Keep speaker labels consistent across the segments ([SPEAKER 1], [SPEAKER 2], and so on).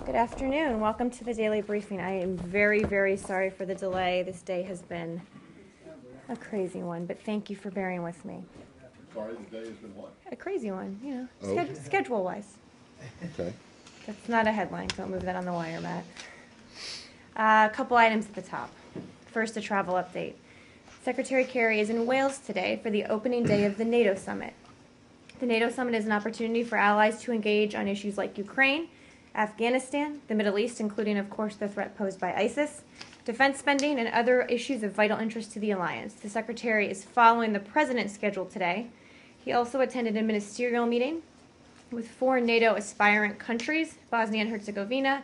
[SPEAKER 1] Good afternoon. Welcome to the daily briefing. I am very, very sorry for the delay. This day has been a crazy one, but thank you for bearing with me.
[SPEAKER 2] Sorry, the day has been what?
[SPEAKER 1] A crazy one, you know,
[SPEAKER 2] Oh.
[SPEAKER 1] schedule-wise.
[SPEAKER 2] Okay.
[SPEAKER 1] That's not a headline. Don't move that on the wire, Matt. A couple items at the top. First, a travel update. Secretary Kerry is in Wales today for the opening day of the NATO summit. The NATO summit is an opportunity for allies to engage on issues like Ukraine, Afghanistan, the Middle East, including, of course, the threat posed by ISIS, defense spending, and other issues of vital interest to the alliance. The Secretary is following the President's schedule today. He also attended a ministerial meeting with 4 NATO aspirant countries, Bosnia and Herzegovina,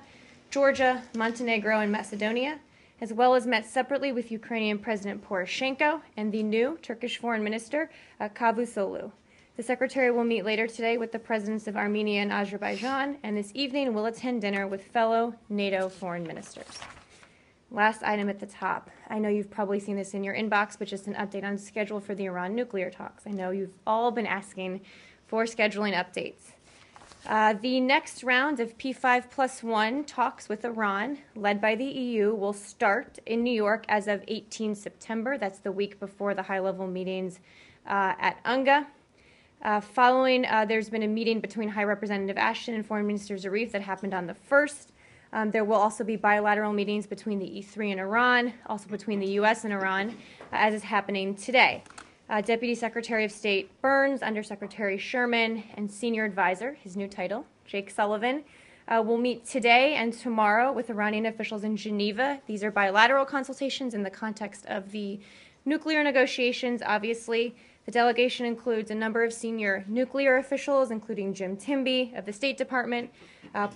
[SPEAKER 1] Georgia, Montenegro, and Macedonia, as well as met separately with Ukrainian President Poroshenko and the new Turkish Foreign Minister, Cavusoglu. The Secretary will meet later today with the presidents of Armenia and Azerbaijan, and this evening will attend dinner with fellow NATO foreign ministers. Last item at the top. I know you've probably seen this in your inbox, but just an update on schedule for the Iran nuclear talks. I know you've all been asking for scheduling updates. The next round of P5+1 talks with Iran, led by the EU, will start in New York as of 18 September. That's the week before the high-level meetings at UNGA. Following, there's been a meeting between High Representative Ashton and Foreign Minister Zarif that happened on the 1st. There will also be bilateral meetings between the E3 and Iran, also between the U.S. and Iran, as is happening today. Deputy Secretary of State Burns, Undersecretary Sherman, and Senior Advisor, his new title, Jake Sullivan, will meet today and tomorrow with Iranian officials in Geneva. These are bilateral consultations in the context of the nuclear negotiations, obviously. The delegation includes a number of senior nuclear officials, including Jim Timby of the State Department,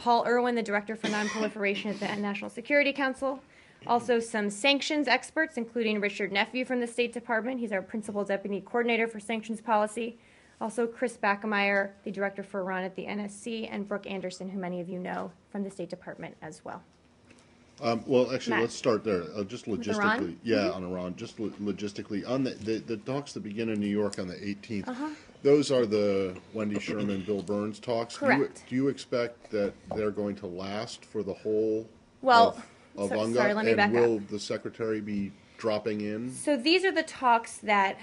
[SPEAKER 1] Paul Irwin, the Director for Nonproliferation at the National Security Council, also some sanctions experts, including Richard Nephew from the State Department. He's our Principal Deputy Coordinator for Sanctions Policy. Also Chris Backemeyer, the Director for Iran at the NSC, and Brooke Anderson, who many of you know from the State Department as well.
[SPEAKER 2] Well, actually,
[SPEAKER 1] Matt.
[SPEAKER 2] let's start there. Just logistically.
[SPEAKER 1] Iran?
[SPEAKER 2] Yeah, on Iran. Just logistically. On the talks that begin in New York on the 18th,
[SPEAKER 1] Uh-huh.
[SPEAKER 2] those are the Wendy Sherman, Bill Burns talks.
[SPEAKER 1] Correct.
[SPEAKER 2] Do you expect that they're going to last for the whole
[SPEAKER 1] Well,
[SPEAKER 2] of
[SPEAKER 1] so-
[SPEAKER 2] UNGA?
[SPEAKER 1] sorry, let me
[SPEAKER 2] and
[SPEAKER 1] back
[SPEAKER 2] will
[SPEAKER 1] up.
[SPEAKER 2] the Secretary be dropping in?
[SPEAKER 1] So these are the talks that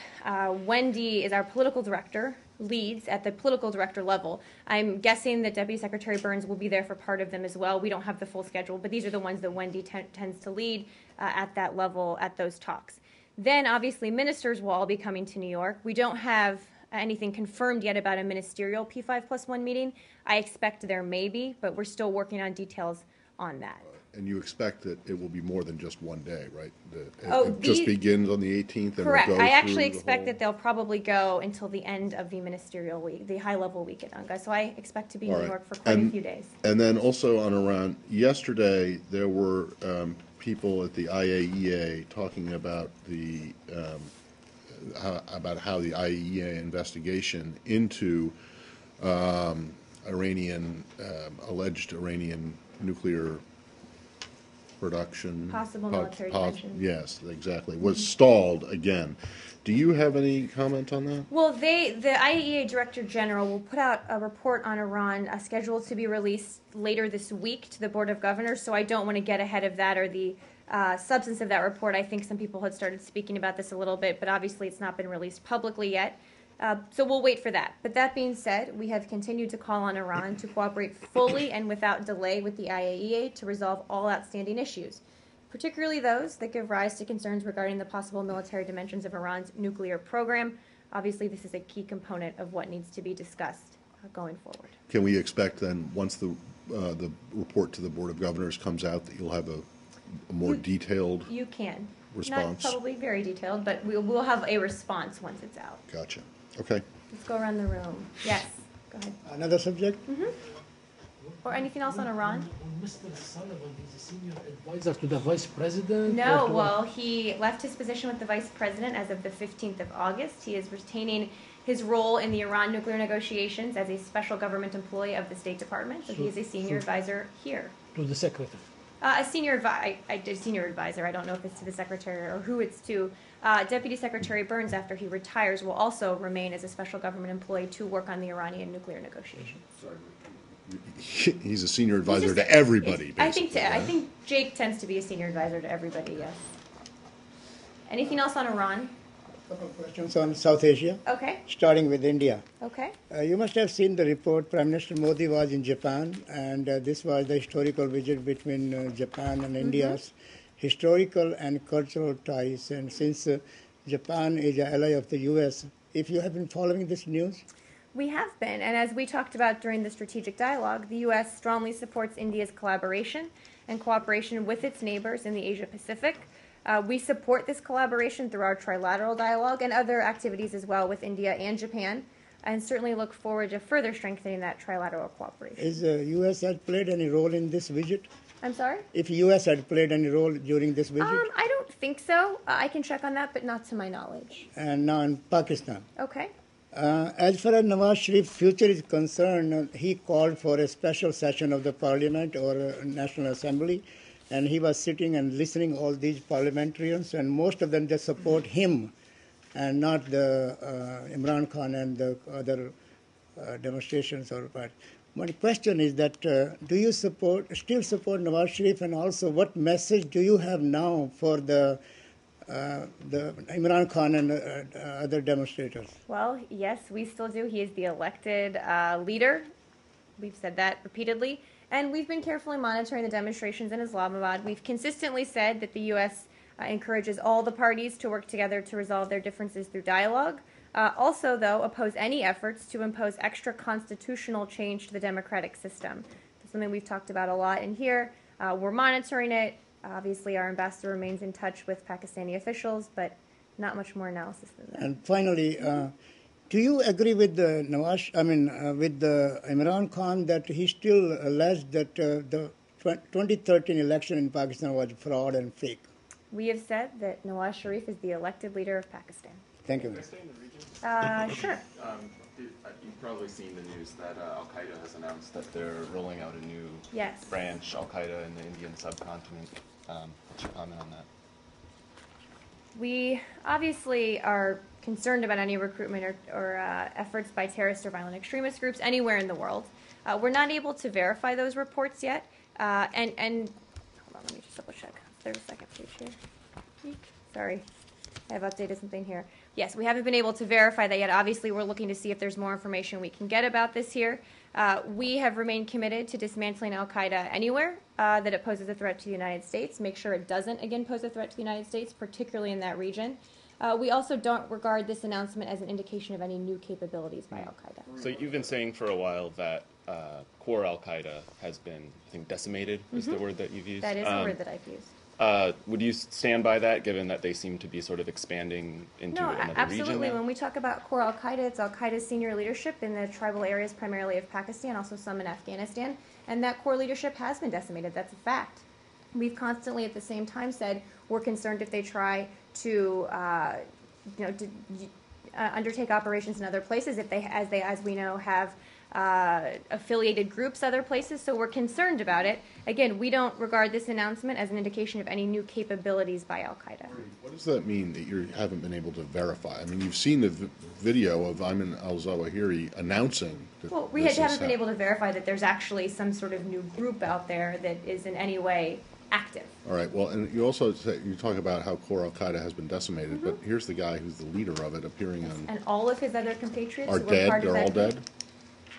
[SPEAKER 1] Wendy is our political director, leads at the political director level. I'm guessing that Deputy Secretary Burns will be there for part of them as well. We don't have the full schedule, but these are the ones that Wendy tends to lead at that level at those talks. Then obviously ministers will all be coming to New York. We don't have anything confirmed yet about a ministerial P5+1 meeting. I expect there may be, but we're still working on details on that.
[SPEAKER 2] And you expect that it will be more than just one day, right?
[SPEAKER 1] Oh,
[SPEAKER 2] It just begins on the 18th and
[SPEAKER 1] Correct.
[SPEAKER 2] will go
[SPEAKER 1] I actually
[SPEAKER 2] through the
[SPEAKER 1] expect
[SPEAKER 2] whole-
[SPEAKER 1] that they'll probably go until the end of the ministerial week, the high-level week at UNGA. So I expect to be in
[SPEAKER 2] All
[SPEAKER 1] New
[SPEAKER 2] right.
[SPEAKER 1] York for quite a few days.
[SPEAKER 2] And then also on Iran, yesterday there were people at the IAEA talking about how the IAEA investigation into alleged Iranian nuclear production.
[SPEAKER 1] Possible military dimensions.
[SPEAKER 2] Yes, exactly. Was stalled again. Do you have any comment on that?
[SPEAKER 1] Well, the IAEA Director General will put out a report on Iran scheduled to be released later this week to the Board of Governors, so I don't want to get ahead of that or the substance of that report. I think some people had started speaking about this a little bit, but obviously it's not been released publicly yet. So we'll wait for that. But that being said, we have continued to call on Iran to cooperate fully and without delay with the IAEA to resolve all outstanding issues, particularly those that give rise to concerns regarding the possible military dimensions of Iran's nuclear program. Obviously, this is a key component of what needs to be discussed going forward.
[SPEAKER 2] Can we expect then, once the report to the Board of Governors comes out, that you'll have a more detailed
[SPEAKER 1] You can.
[SPEAKER 2] response?
[SPEAKER 1] Not probably very detailed, but we'll have a response once it's out.
[SPEAKER 2] Gotcha. Okay.
[SPEAKER 1] Let's go around the room. Yes, go ahead.
[SPEAKER 3] Another subject?
[SPEAKER 1] Or anything else on Iran?
[SPEAKER 4] Mr. Sullivan is a senior advisor to the vice president?
[SPEAKER 1] No,
[SPEAKER 4] or to-
[SPEAKER 1] well, he left his position with the vice president as of the 15th of August. He is retaining his role in the Iran nuclear negotiations as a special government employee of the State Department. So he is a senior advisor here.
[SPEAKER 4] To the secretary.
[SPEAKER 1] A senior senior advisor. I don't know if it's to the secretary or who it's to. Deputy Secretary Burns, after he retires, will also remain as a special government employee to work on the Iranian nuclear negotiations.
[SPEAKER 2] Sorry. He's a senior advisor
[SPEAKER 1] He's
[SPEAKER 2] to
[SPEAKER 1] just-
[SPEAKER 2] everybody,
[SPEAKER 1] I think
[SPEAKER 2] basically,
[SPEAKER 1] I
[SPEAKER 2] right?
[SPEAKER 1] think Jake tends to be a senior advisor to everybody. Yes. Anything else on Iran?
[SPEAKER 3] Couple of questions on South Asia,
[SPEAKER 1] Okay.
[SPEAKER 3] starting with India.
[SPEAKER 1] Okay.
[SPEAKER 3] You must have seen the report. Prime Minister Modi was in Japan, and this was the historical visit between Japan and India's historical and cultural ties. And since Japan is an ally of the U.S., if you have been following this news,
[SPEAKER 1] We have been, and as we talked about during the strategic dialogue, the U.S. strongly supports India's collaboration and cooperation with its neighbors in the Asia Pacific. We support this collaboration through our trilateral dialogue and other activities as well with India and Japan, and certainly look forward to further strengthening that trilateral cooperation.
[SPEAKER 3] is the U.S. had played any role in this visit?
[SPEAKER 1] I'm sorry?
[SPEAKER 3] If U.S. had played any role during this visit?
[SPEAKER 1] I don't think so. I can check on that, but not to my knowledge.
[SPEAKER 3] And now in Pakistan.
[SPEAKER 1] Okay.
[SPEAKER 3] As far as Nawaz Sharif's future is concerned, he called for a special session of the parliament or National Assembly, and he was sitting and listening all these parliamentarians, and most of them just support him and not the Imran Khan and the other demonstrations or what. My question is that do you still support Nawaz Sharif, and also what message do you have now for the Imran Khan and other demonstrators?
[SPEAKER 1] Well, yes, we still do. He is the elected leader. We've said that repeatedly. And we've been carefully monitoring the demonstrations in Islamabad. We've consistently said that the U.S. Encourages all the parties to work together to resolve their differences through dialogue. Also, though, oppose any efforts to impose extra constitutional change to the democratic system. That's something we've talked about a lot in here. We're monitoring it. Obviously, our ambassador remains in touch with Pakistani officials, but not much more analysis than that.
[SPEAKER 3] And finally, do you agree with the with the Imran Khan that he still alleged that the 2013 election in Pakistan was fraud and fake?
[SPEAKER 1] We have said that Nawaz Sharif is the elected leader of Pakistan.
[SPEAKER 3] Thank you.
[SPEAKER 5] Can I stay in the region?
[SPEAKER 1] Sure.
[SPEAKER 5] You've probably seen the news that Al Qaeda has announced that they're rolling out a new
[SPEAKER 1] Yes.
[SPEAKER 5] branch, Al Qaeda in the Indian subcontinent. What's your comment on that?
[SPEAKER 1] We obviously are concerned about any recruitment or efforts by terrorist or violent extremist groups anywhere in the world. We're not able to verify those reports yet. And hold on, let me just double check. There's a second page here. Sorry, I have updated something here. Yes, we haven't been able to verify that yet. Obviously, we're looking to see if there's more information we can get about this here. We have remained committed to dismantling al-Qaeda anywhere that it poses a threat to the United States, make sure it doesn't, again, pose a threat to the United States, particularly in that region. We also don't regard this announcement as an indication of any new capabilities by al-Qaeda.
[SPEAKER 5] So you've been saying for a while that core Al Qaeda has been, I think, decimated is the word that you've used.
[SPEAKER 1] That is a word that I've used.
[SPEAKER 5] Would you stand by that, given that they seem to be sort of expanding into
[SPEAKER 1] No,
[SPEAKER 5] another
[SPEAKER 1] absolutely.
[SPEAKER 5] region now?
[SPEAKER 1] When we talk about core al-Qaeda, it's al-Qaeda's senior leadership in the tribal areas primarily of Pakistan, also some in Afghanistan, and that core leadership has been decimated. That's a fact. We've constantly at the same time said we're concerned if they try to undertake operations in other places, if they, as we know, have affiliated groups other places, so we're concerned about it. Again, we don't regard this announcement as an indication of any new capabilities by al-Qaeda.
[SPEAKER 2] What does that mean that you haven't been able to verify? I mean, you've seen the video of Ayman al-Zawahiri announcing that
[SPEAKER 1] Well, we
[SPEAKER 2] this
[SPEAKER 1] haven't been
[SPEAKER 2] is
[SPEAKER 1] able to verify that there's actually some sort of new group out there that is in any way active.
[SPEAKER 2] All right. Well, and you also you talk about how core al-Qaeda has been decimated, but here's the guy who's the leader of it appearing on.
[SPEAKER 1] And all of his other compatriots
[SPEAKER 2] Are
[SPEAKER 1] who were
[SPEAKER 2] dead?
[SPEAKER 1] part of
[SPEAKER 2] They're
[SPEAKER 1] that
[SPEAKER 2] all
[SPEAKER 1] group.
[SPEAKER 2] dead?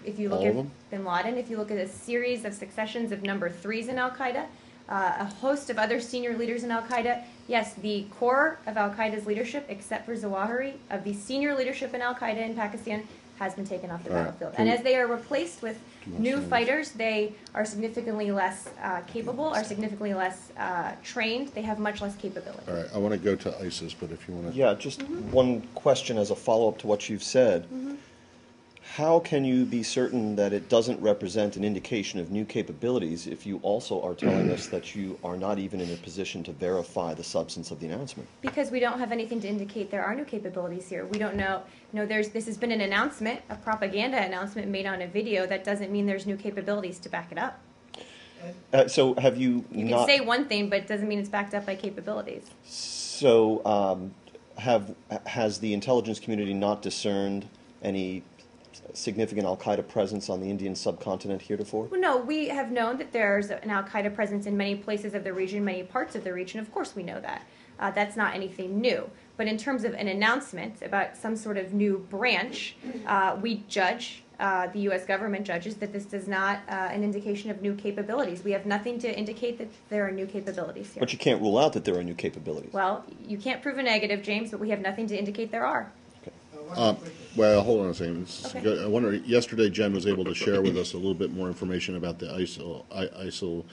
[SPEAKER 1] If you look
[SPEAKER 2] All
[SPEAKER 1] at
[SPEAKER 2] of them?
[SPEAKER 1] bin Laden, if you look at a series of successions of number threes in al-Qaeda, a host of other senior leaders in al-Qaeda, yes, the core of al-Qaeda's leadership, except for Zawahiri, of the senior leadership in al-Qaeda in Pakistan, has been taken off the
[SPEAKER 2] All right.
[SPEAKER 1] battlefield.
[SPEAKER 2] Can
[SPEAKER 1] And
[SPEAKER 2] we-
[SPEAKER 1] as they are replaced with
[SPEAKER 2] much
[SPEAKER 1] new
[SPEAKER 2] noise.
[SPEAKER 1] fighters, they are significantly less capable, are significantly less trained, they have much less capability.
[SPEAKER 2] All right. I want to go to ISIS, but if you want to.
[SPEAKER 6] Yeah, just one question as a follow-up to what you've said. How can you be certain that it doesn't represent an indication of new capabilities if you also are telling us that you are not even in a position to verify the substance of the announcement?
[SPEAKER 1] Because we don't have anything to indicate there are new capabilities here. We don't know. This has been an announcement, a propaganda announcement made on a video. That doesn't mean there's new capabilities to back it up.
[SPEAKER 6] So have you
[SPEAKER 1] You
[SPEAKER 6] not...
[SPEAKER 1] can say one thing, but it doesn't mean it's backed up by capabilities.
[SPEAKER 6] So has the intelligence community not discerned any significant Al Qaeda presence on the Indian subcontinent heretofore?
[SPEAKER 1] Well, no, we have known that there's an Al Qaeda presence in many places of the region, many parts of the region. Of course, we know that. That's not anything new. But in terms of an announcement about some sort of new branch, we judge, the U.S. government judges, that this is not an indication of new capabilities. We have nothing to indicate that there are new capabilities here.
[SPEAKER 6] But you can't rule out that there are new capabilities.
[SPEAKER 1] Well, you can't prove a negative, James, but we have nothing to indicate there are.
[SPEAKER 2] Well, hold on a second.
[SPEAKER 1] Okay.
[SPEAKER 2] I wonder, yesterday Jen was able to share with us a little bit more information about the ISIL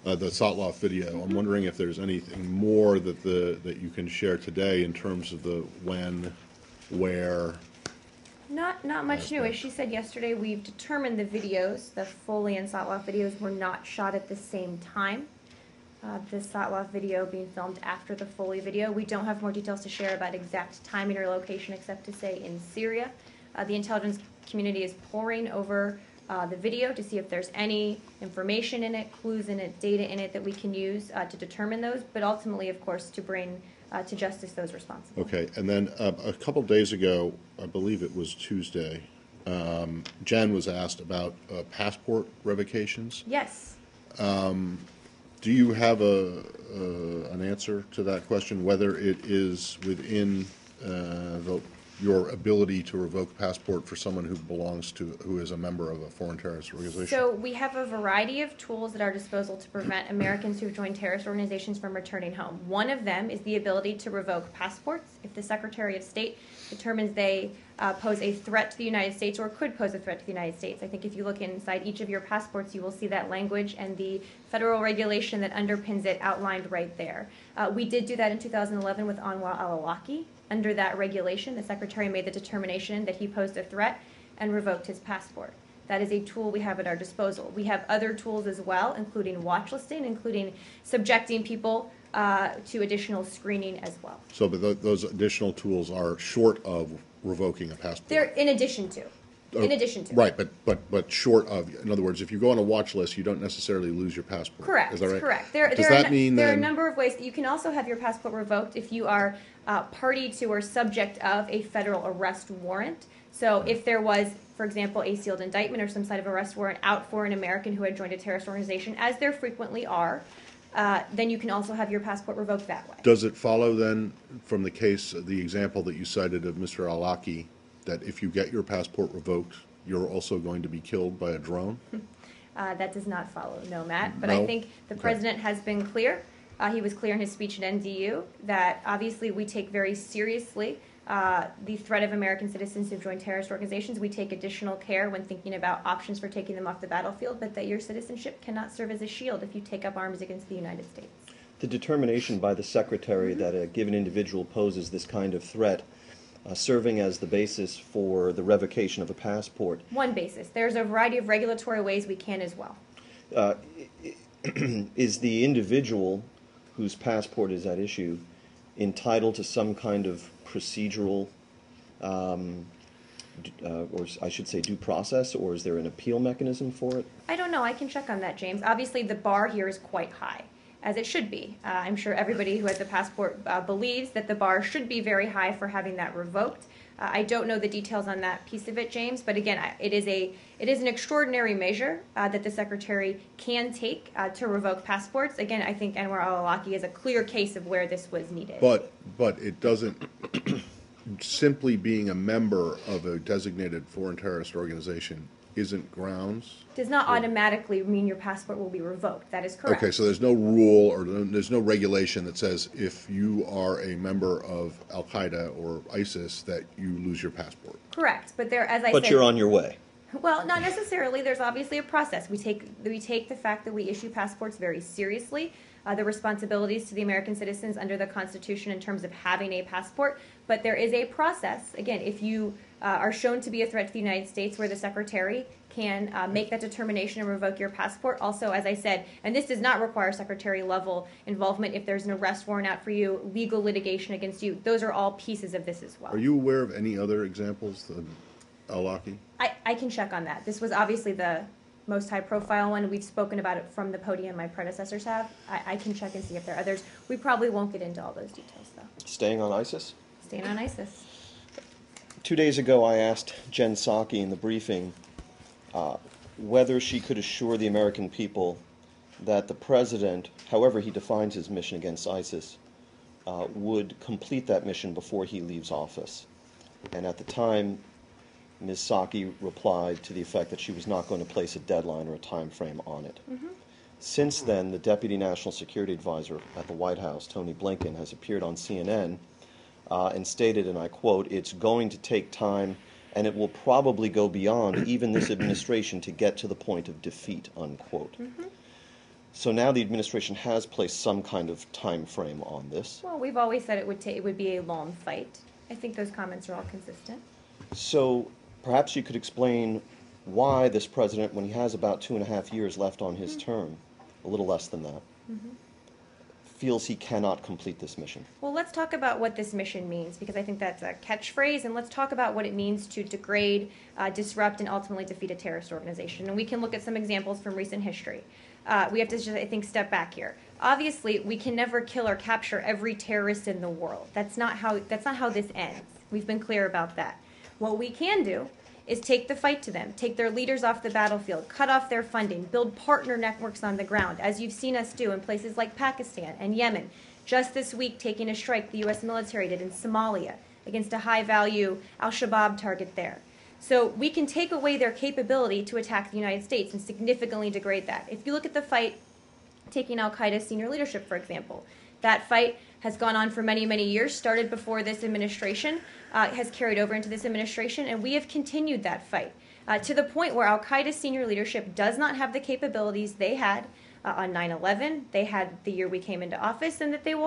[SPEAKER 2] the Sotloff video. I'm wondering if there's anything more that you can share today in terms of the when, where.
[SPEAKER 1] Not much new. As she said yesterday, we've determined the videos, the Foley and Sotloff videos, were not shot at the same time. The Sotloff video being filmed after the Foley video. We don't have more details to share about exact timing or location except to say in Syria. The intelligence community is poring over the video to see if there's any information in it, clues in it, data in it that we can use to determine those, but ultimately, of course, to bring to justice those responsible.
[SPEAKER 2] Okay, and then a couple days ago, I believe it was Tuesday, Jen was asked about passport revocations.
[SPEAKER 1] Yes.
[SPEAKER 2] Do you have an answer to that question, whether it is within your ability to revoke a passport for someone who is a member of a foreign terrorist organization?
[SPEAKER 1] So we have a variety of tools at our disposal to prevent Americans who've joined terrorist organizations from returning home. One of them is the ability to revoke passports if the Secretary of State determines they pose a threat to the United States or could pose a threat to the United States. I think if you look inside each of your passports, you will see that language and the federal regulation that underpins it outlined right there. We did do that in 2011 with Anwar al-Awlaki. Under that regulation, the Secretary made the determination that he posed a threat and revoked his passport. That is a tool we have at our disposal. We have other tools as well, including watch listing, including subjecting people to additional screening as well.
[SPEAKER 2] So but those additional tools are short of revoking a passport?
[SPEAKER 1] They're in addition to. In addition to.
[SPEAKER 2] Right, but short of, in other words, if you go on a watch list, you don't necessarily lose your passport.
[SPEAKER 1] Correct,
[SPEAKER 2] Is that right?
[SPEAKER 1] correct.
[SPEAKER 2] Does that mean
[SPEAKER 1] there are a
[SPEAKER 2] then?
[SPEAKER 1] number of ways. You can also have your passport revoked if you are party to or subject of a federal arrest warrant. So if there was, for example, a sealed indictment or some sort of arrest warrant out for an American who had joined a terrorist organization, as there frequently are, then you can also have your passport revoked that way.
[SPEAKER 2] Does it follow then from the example that you cited of Mr. Al-Awlaki, that if you get your passport revoked, you're also going to be killed by a drone?
[SPEAKER 1] That does not follow, no, Matt. But
[SPEAKER 2] No?
[SPEAKER 1] I think the president has been clear. He was clear in his speech at NDU that obviously we take very seriously the threat of American citizens who've joined terrorist organizations. We take additional care when thinking about options for taking them off the battlefield, but that your citizenship cannot serve as a shield if you take up arms against the United States.
[SPEAKER 6] The determination by the Secretary that a given individual poses this kind of threat, serving as the basis for the revocation of a passport.
[SPEAKER 1] One basis. There's a variety of regulatory ways we can as well.
[SPEAKER 6] Is the individual whose passport is at issue entitled to some kind of procedural, or I should say due process, or is there an appeal mechanism for it?
[SPEAKER 1] I don't know. I can check on that, James. Obviously, the bar here is quite high, as it should be. I'm sure everybody who has a passport believes that the bar should be very high for having that revoked. I don't know the details on that piece of it, James, but again, it is an extraordinary measure that the Secretary can take to revoke passports. Again, I think Anwar al-Awlaki is a clear case of where this was needed.
[SPEAKER 2] But it doesn't, simply being a member of a designated foreign terrorist organization isn't grounds?
[SPEAKER 1] Does not automatically mean your passport will be revoked. That is correct.
[SPEAKER 2] Okay, so there's no rule or there's no regulation that says if you are a member of Al-Qaeda or ISIS that you lose your passport.
[SPEAKER 1] Correct, but there, as I
[SPEAKER 6] But
[SPEAKER 1] said,
[SPEAKER 6] you're on your way.
[SPEAKER 1] well, not necessarily. There's obviously a process. We take the fact that we issue passports very seriously, the responsibilities to the American citizens under the Constitution in terms of having a passport. But there is a process. Again, if you are shown to be a threat to the United States, where the Secretary can make that determination and revoke your passport. Also, as I said, and this does not require Secretary-level involvement if there's an arrest warrant out for you, legal litigation against you. Those are all pieces of this as well.
[SPEAKER 2] Are you aware of any other examples than Al-Awlaki?
[SPEAKER 1] I can check on that. This was obviously the most high-profile one. We've spoken about it from the podium. My predecessors have. I can check and see if there are others. We probably won't get into all those details, though.
[SPEAKER 6] Staying on ISIS?
[SPEAKER 1] Staying on ISIS.
[SPEAKER 6] 2 days ago, I asked Jen Psaki in the briefing whether she could assure the American people that the president, however he defines his mission against ISIS, would complete that mission before he leaves office. And at the time, Ms. Psaki replied to the effect that she was not going to place a deadline or a time frame on it. Since then, the Deputy National Security Advisor at the White House, Tony Blinken, has appeared on CNN and stated, and I quote, "It's going to take time, and it will probably go beyond even this administration to get to the point of defeat," unquote. So now the administration has placed some kind of time frame on this.
[SPEAKER 1] Well, we've always said it would be a long fight. I think those comments are all consistent.
[SPEAKER 6] So perhaps you could explain why this president, when he has about 2.5 years left on his term, a little less than that, feels he cannot complete this mission.
[SPEAKER 1] Well, let's talk about what this mission means, because I think that's a catchphrase, and let's talk about what it means to degrade, disrupt, and ultimately defeat a terrorist organization. And we can look at some examples from recent history. We have to just, I think, step back here. Obviously, we can never kill or capture every terrorist in the world. That's not how this ends. We've been clear about that. What we can do is take the fight to them, take their leaders off the battlefield, cut off their funding, build partner networks on the ground, as you've seen us do in places like Pakistan and Yemen. Just this week, taking a strike the U.S. military did in Somalia against a high-value al-Shabaab target there. So we can take away their capability to attack the United States and significantly degrade that. If you look at the fight, taking al-Qaeda's senior leadership, for example, that fight has gone on for many, many years, started before this administration, has carried over into this administration, and we have continued that fight to the point where al-Qaeda's senior leadership does not have the capabilities they had on 9/11, they had the year we came into office, and that they've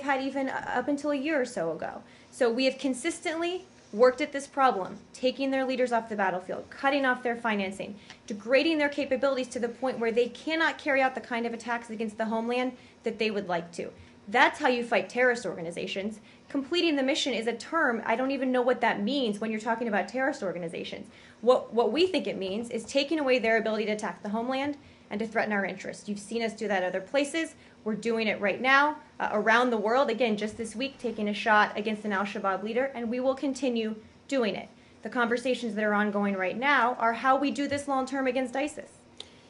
[SPEAKER 1] had even up until a year or so ago. So we have consistently worked at this problem, taking their leaders off the battlefield, cutting off their financing, degrading their capabilities to the point where they cannot carry out the kind of attacks against the homeland that they would like to. That's how you fight terrorist organizations. Completing the mission is a term, I don't even know what that means when you're talking about terrorist organizations. What we think it means is taking away their ability to attack the homeland and to threaten our interests. You've seen us do that other places. We're doing it right now around the world. Again, just this week, taking a shot against an al-Shabaab leader, and we will continue doing it. The conversations that are ongoing right now are how we do this long term against ISIS.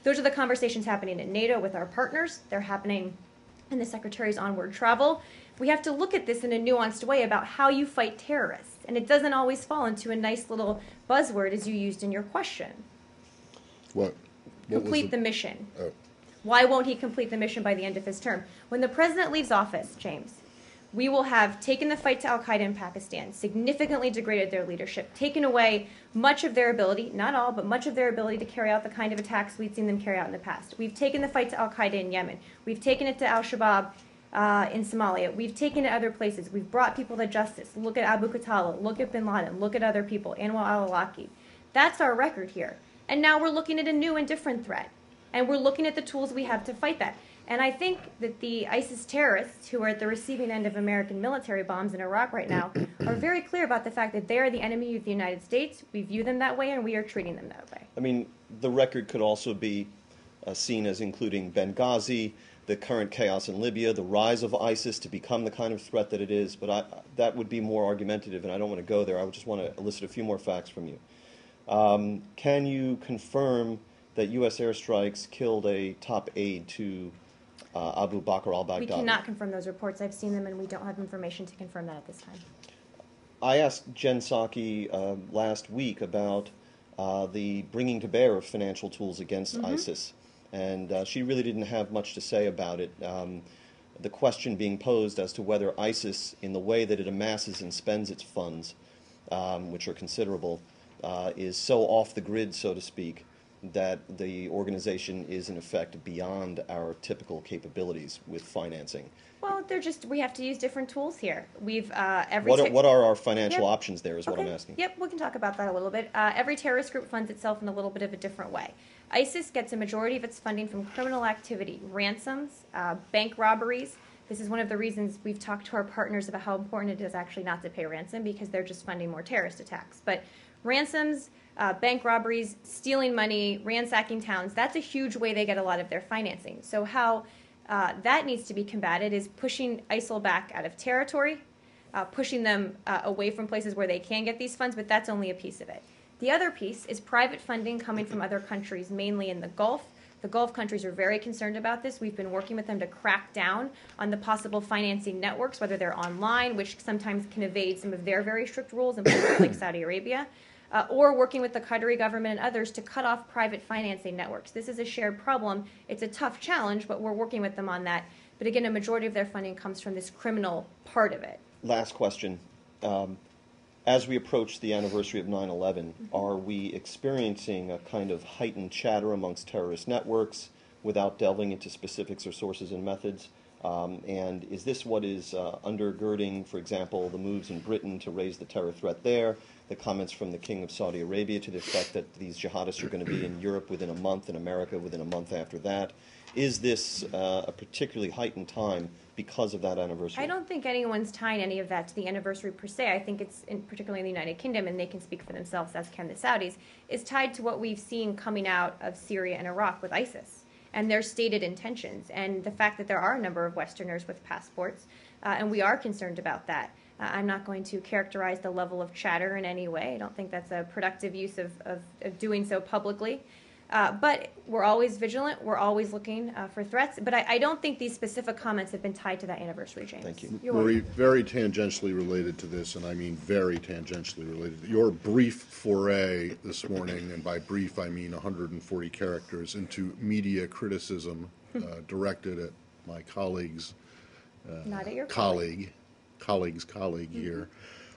[SPEAKER 1] Those are the conversations happening in NATO with our partners. They're happening in the Secretary's onward travel. We have to look at this in a nuanced way about how you fight terrorists. And it doesn't always fall into a nice little buzzword as you used in your question.
[SPEAKER 2] What
[SPEAKER 1] Complete the mission.
[SPEAKER 2] Oh.
[SPEAKER 1] Why won't he complete the mission by the end of his term? When the president leaves office, James, we will have taken the fight to al-Qaeda in Pakistan, significantly degraded their leadership, taken away much of their ability, not all, but much of their ability to carry out the kind of attacks we'd seen them carry out in the past. We've taken the fight to al-Qaeda in Yemen. We've taken it to al-Shabaab in Somalia. We've taken it to other places. We've brought people to justice. Look at Abu Qatala. Look at bin Laden. Look at other people. Anwar al-Awlaki. That's our record here. And now we're looking at a new and different threat. And we're looking at the tools we have to fight that. And I think that the ISIS terrorists who are at the receiving end of American military bombs in Iraq right now are very clear about the fact that they are the enemy of the United States. We view them that way, and we are treating them that way.
[SPEAKER 6] I mean, the record could also be seen as including Benghazi, the current chaos in Libya, the rise of ISIS to become the kind of threat that it is. But that would be more argumentative, and I don't want to go there. I would just want to elicit a few more facts from you. Can you confirm that U.S. airstrikes killed a top aide to Abu Bakr al-Baghdadi?
[SPEAKER 1] We cannot confirm those reports. I've seen them, and we don't have information to confirm that at this time.
[SPEAKER 6] I asked Jen Psaki last week about the bringing to bear of financial tools against ISIS, and she really didn't have much to say about it. The question being posed as to whether ISIS, in the way that it amasses and spends its funds, which are considerable, is so off the grid, so to speak, that the organization is in effect beyond our typical capabilities with financing.
[SPEAKER 1] Well, we have to use different tools here. We've
[SPEAKER 6] What are our financial
[SPEAKER 1] Yep.
[SPEAKER 6] options there is what I'm asking.
[SPEAKER 1] Yep, we can talk about that a little bit. Every terrorist group funds itself in a little bit of a different way. ISIS gets a majority of its funding from criminal activity, ransoms, bank robberies. This is one of the reasons we've talked to our partners about how important it is actually not to pay ransom, because they're just funding more terrorist attacks. But ransoms, bank robberies, stealing money, ransacking towns, that's a huge way they get a lot of their financing. So how that needs to be combated is pushing ISIL back out of territory, pushing them away from places where they can get these funds, but that's only a piece of it. The other piece is private funding coming from other countries, mainly in the Gulf. The Gulf countries are very concerned about this. We've been working with them to crack down on the possible financing networks, whether they're online, which sometimes can evade some of their very strict rules in places like Saudi Arabia, or working with the Qatari government and others to cut off private financing networks. This is a shared problem. It's a tough challenge, but we're working with them on that. But again, a majority of their funding comes from this criminal part of it.
[SPEAKER 6] Last question. As we approach the anniversary of 9/11, are we experiencing a kind of heightened chatter amongst terrorist networks without delving into specifics or sources and methods? And is this what is undergirding, for example, the moves in Britain to raise the terror threat there, the comments from the King of Saudi Arabia to the effect that these jihadists are going to be in Europe within a month, in America within a month after that? Is this a particularly heightened time because of that anniversary?
[SPEAKER 1] I don't think anyone's tying any of that to the anniversary per se. I think it's, particularly in the United Kingdom, and they can speak for themselves, as can the Saudis, is tied to what we've seen coming out of Syria and Iraq with ISIS and their stated intentions, and the fact that there are a number of Westerners with passports, and we are concerned about that. I'm not going to characterize the level of chatter in any way. I don't think that's a productive use of doing so publicly. But we're always vigilant. We're always looking for threats. But I don't think these specific comments have been tied to that anniversary, James.
[SPEAKER 6] Thank you.
[SPEAKER 1] You're
[SPEAKER 2] Marie,
[SPEAKER 1] welcome.
[SPEAKER 2] very tangentially related to this, and I mean very tangentially related. Your brief foray this morning, and by brief I mean 140 characters, into media criticism directed at my colleague's
[SPEAKER 1] Not at your
[SPEAKER 2] colleague here,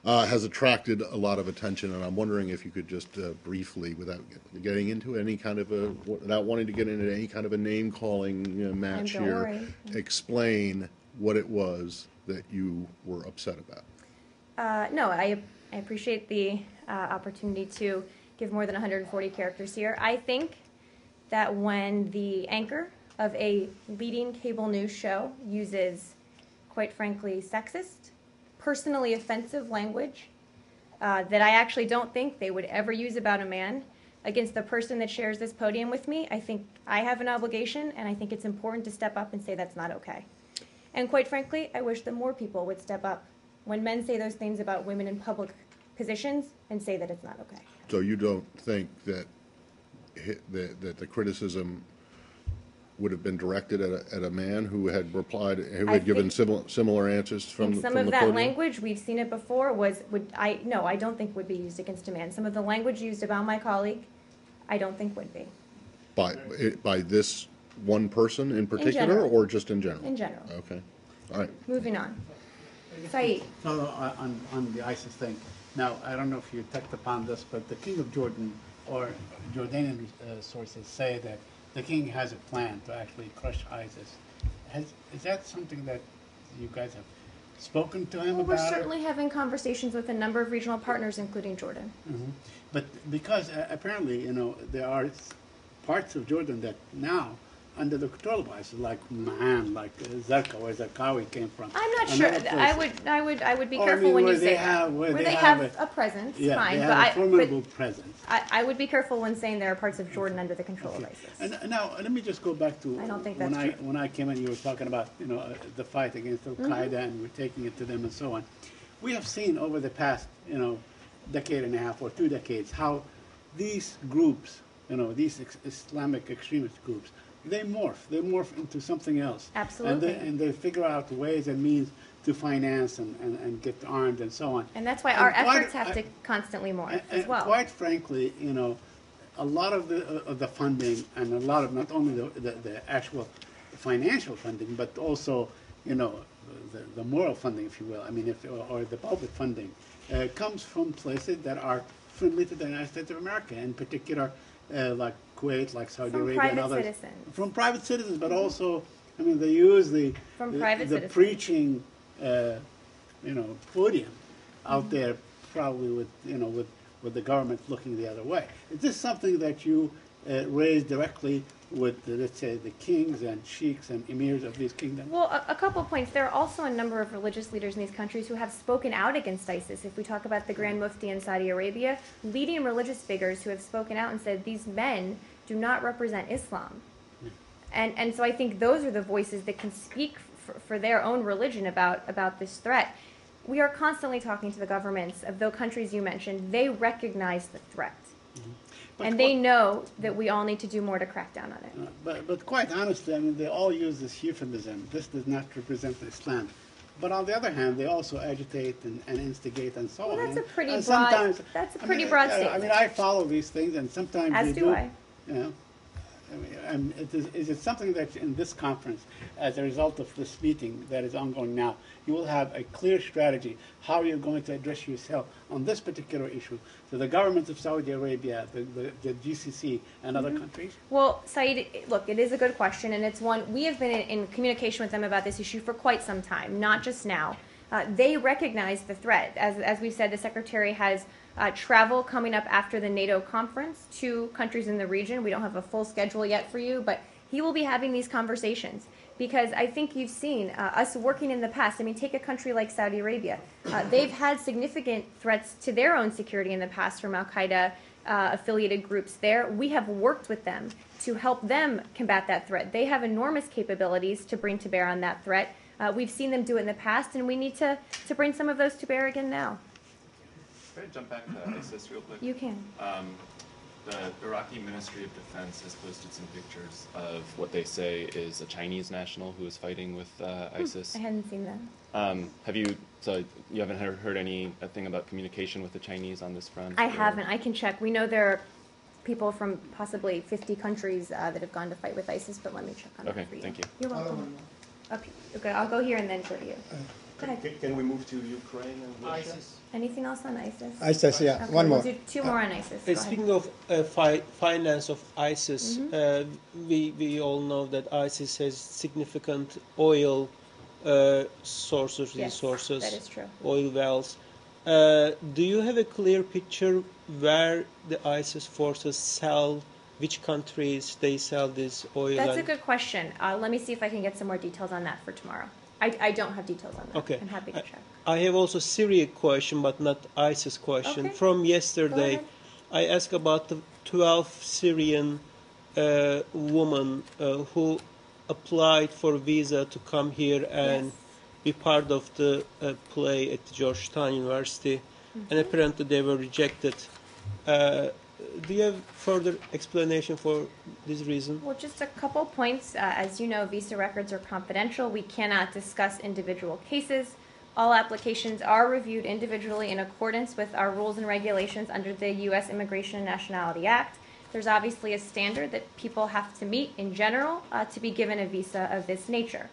[SPEAKER 2] has attracted a lot of attention, and I'm wondering if you could just briefly, without getting into any kind of without wanting to get into any kind of a name-calling match
[SPEAKER 1] don't
[SPEAKER 2] here,
[SPEAKER 1] worry.
[SPEAKER 2] explain what it was that you were upset about.
[SPEAKER 1] No, I appreciate the opportunity to give more than 140 characters here. I think that when the anchor of a leading cable news show uses, quite frankly, sexist, personally offensive language that I actually don't think they would ever use about a man against the person that shares this podium with me, I think I have an obligation, and I think it's important to step up and say that's not okay. And quite frankly, I wish that more people would step up when men say those things about women in public positions and say that it's not okay.
[SPEAKER 2] So you don't think that that the criticism would have been directed at a man who had replied, who
[SPEAKER 1] I
[SPEAKER 2] had given
[SPEAKER 1] think-
[SPEAKER 2] similar answers from
[SPEAKER 1] Some
[SPEAKER 2] the
[SPEAKER 1] of that
[SPEAKER 2] podium?
[SPEAKER 1] language, we've seen it before, I don't think would be used against a man. Some of the language used about my colleague, I don't think would be,
[SPEAKER 2] By this one person in particular,
[SPEAKER 1] general.
[SPEAKER 2] or just in general?
[SPEAKER 1] in general.
[SPEAKER 2] Okay, all right.
[SPEAKER 1] Moving on. Saeed.
[SPEAKER 7] No, on the ISIS thing. Now, I don't know if you touched upon this, but the King of Jordan or Jordanian sources say that the king has a plan to actually crush ISIS. Is that something that you guys have spoken to him
[SPEAKER 1] Well, we're
[SPEAKER 7] about?
[SPEAKER 1] certainly having conversations with a number of regional partners, including Jordan.
[SPEAKER 7] But because apparently, there are parts of Jordan that now under the control of ISIS, like Ma'an, like Zarqa, where Zarqawi came from.
[SPEAKER 1] I'm not
[SPEAKER 7] and
[SPEAKER 1] sure.
[SPEAKER 7] other places.
[SPEAKER 1] I would be
[SPEAKER 7] Or, I
[SPEAKER 1] careful
[SPEAKER 7] mean,
[SPEAKER 1] when you
[SPEAKER 7] where they
[SPEAKER 1] say
[SPEAKER 7] have-
[SPEAKER 1] that.
[SPEAKER 7] where
[SPEAKER 1] Where
[SPEAKER 7] they
[SPEAKER 1] they
[SPEAKER 7] have
[SPEAKER 1] have a presence,
[SPEAKER 7] Yeah,
[SPEAKER 1] fine.
[SPEAKER 7] they
[SPEAKER 1] But
[SPEAKER 7] have a formidable presence.
[SPEAKER 1] I would be careful when saying there are parts of Jordan under the control of ISIS.
[SPEAKER 7] And now let me just go back to
[SPEAKER 1] I don't think
[SPEAKER 7] when
[SPEAKER 1] that's true.
[SPEAKER 7] when I came in. You were talking about the fight against Al Qaeda,
[SPEAKER 1] Mm-hmm.
[SPEAKER 7] and we're taking it to them and so on. We have seen over the past decade and a half or 2 decades how these groups, these Islamic extremist groups, they morph into something else.
[SPEAKER 1] Absolutely.
[SPEAKER 7] And they figure out ways and means to finance and get armed and so on.
[SPEAKER 1] And that's why
[SPEAKER 7] And
[SPEAKER 1] our
[SPEAKER 7] quite-
[SPEAKER 1] efforts have to constantly morph as
[SPEAKER 7] and
[SPEAKER 1] well.
[SPEAKER 7] quite frankly, a lot of the funding and a lot of not only the actual financial funding, but also the moral funding, if you will. I mean, or the public funding comes from places that are friendly to the United States of America, in particular, like Kuwait, like Saudi
[SPEAKER 1] From
[SPEAKER 7] Arabia, and
[SPEAKER 1] private
[SPEAKER 7] others.
[SPEAKER 1] citizens.
[SPEAKER 7] From private citizens, but also, I mean, they use the
[SPEAKER 1] From private
[SPEAKER 7] the
[SPEAKER 1] citizens.
[SPEAKER 7] preaching, podium out there, probably with the government looking the other way. Is this something that you raise directly with, let's say, the kings and sheiks and emirs of these kingdoms?
[SPEAKER 1] Well, a couple points. There are also a number of religious leaders in these countries who have spoken out against ISIS. If we talk about the Grand Mufti in Saudi Arabia, leading religious figures who have spoken out and said these men do not represent Islam. And so I think those are the voices that can speak for their own religion about this threat. we are constantly talking to the governments of the countries you mentioned. They recognize the threat.
[SPEAKER 7] But
[SPEAKER 1] And they know that we all need to do more to crack down on it.
[SPEAKER 7] But quite honestly, I mean, they all use this euphemism. This does not represent Islam. But on the other hand, they also agitate and instigate and so
[SPEAKER 1] Well,
[SPEAKER 7] on.
[SPEAKER 1] that's a pretty
[SPEAKER 7] And
[SPEAKER 1] broad-
[SPEAKER 7] sometimes-
[SPEAKER 1] that's a
[SPEAKER 7] I
[SPEAKER 1] pretty
[SPEAKER 7] mean,
[SPEAKER 1] broad
[SPEAKER 7] I
[SPEAKER 1] statement.
[SPEAKER 7] mean, I follow these things, and sometimes
[SPEAKER 1] As
[SPEAKER 7] they
[SPEAKER 1] do I.
[SPEAKER 7] You know, I mean, is it something that in this conference, as a result of this meeting that is ongoing now, you will have a clear strategy how you're going to address yourself on this particular issue to the governments of Saudi Arabia, the GCC, and other countries?
[SPEAKER 1] Well, Saeed, look, it is a good question, and it's one we have been in communication with them about this issue for quite some time, not just now. They recognize the threat. As we said, the Secretary has travel coming up after the NATO conference to countries in the region. We don't have a full schedule yet for you, but he will be having these conversations because I think you've seen us working in the past. I mean, take a country like Saudi Arabia. They've had significant threats to their own security in the past from al-Qaeda affiliated groups there. We have worked with them to help them combat that threat. They have enormous capabilities to bring to bear on that threat. We've seen them do it in the past, and we need to bring some of those to bear again now.
[SPEAKER 5] Can I jump back to ISIS real quick?
[SPEAKER 1] You can.
[SPEAKER 5] The Iraqi Ministry of Defense has posted some pictures of what they say is a Chinese national who is fighting with ISIS.
[SPEAKER 1] I hadn't seen that.
[SPEAKER 5] So you haven't heard anything about communication with the Chinese on this front?
[SPEAKER 1] I
[SPEAKER 5] or-
[SPEAKER 1] haven't. I can check. We know there are people from possibly 50 countries that have gone to fight with ISIS, but let me check on
[SPEAKER 5] Okay,
[SPEAKER 1] that for you.
[SPEAKER 5] thank you.
[SPEAKER 1] You're welcome. Okay, I'll go here and then go to you. Go ahead.
[SPEAKER 6] Can we move to Ukraine and Russia?
[SPEAKER 4] ISIS.
[SPEAKER 1] Anything else on ISIS?
[SPEAKER 3] ISIS, yeah,
[SPEAKER 1] Okay,
[SPEAKER 3] one
[SPEAKER 1] we'll
[SPEAKER 3] more.
[SPEAKER 1] do two more on ISIS. Go ahead.
[SPEAKER 8] Speaking of finance of ISIS, we all know that ISIS has significant oil sources,
[SPEAKER 1] Yes,
[SPEAKER 8] resources,
[SPEAKER 1] that is true.
[SPEAKER 8] oil wells. Do you have a clear picture where the ISIS forces sell, which countries they sell this oil?
[SPEAKER 1] That's a
[SPEAKER 8] and-
[SPEAKER 1] good question. Let me see if I can get some more details on that for tomorrow. I don't have details on that.
[SPEAKER 8] Okay.
[SPEAKER 1] I'm happy to check.
[SPEAKER 8] I have also Syria question, but not ISIS question.
[SPEAKER 1] Okay.
[SPEAKER 8] From
[SPEAKER 1] Go
[SPEAKER 8] yesterday,
[SPEAKER 1] ahead.
[SPEAKER 8] I asked about the 12 Syrian women who applied for visa to come here and
[SPEAKER 1] Yes.
[SPEAKER 8] be part of the play at Georgetown University, and apparently they were rejected. Do you have further explanation for this reason?
[SPEAKER 1] Well, just a couple points. As you know, visa records are confidential. We cannot discuss individual cases. All applications are reviewed individually in accordance with our rules and regulations under the U.S. Immigration and Nationality Act. There's obviously a standard that people have to meet in general to be given a visa of this nature.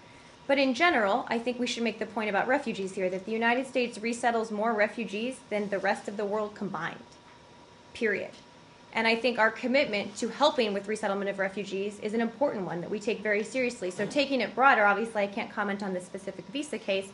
[SPEAKER 1] But in general, I think we should make the point about refugees here that the United States resettles more refugees than the rest of the world combined. Period. And I think our commitment to helping with resettlement of refugees is an important one that we take very seriously. So taking it broader, obviously I can't comment on this specific visa case.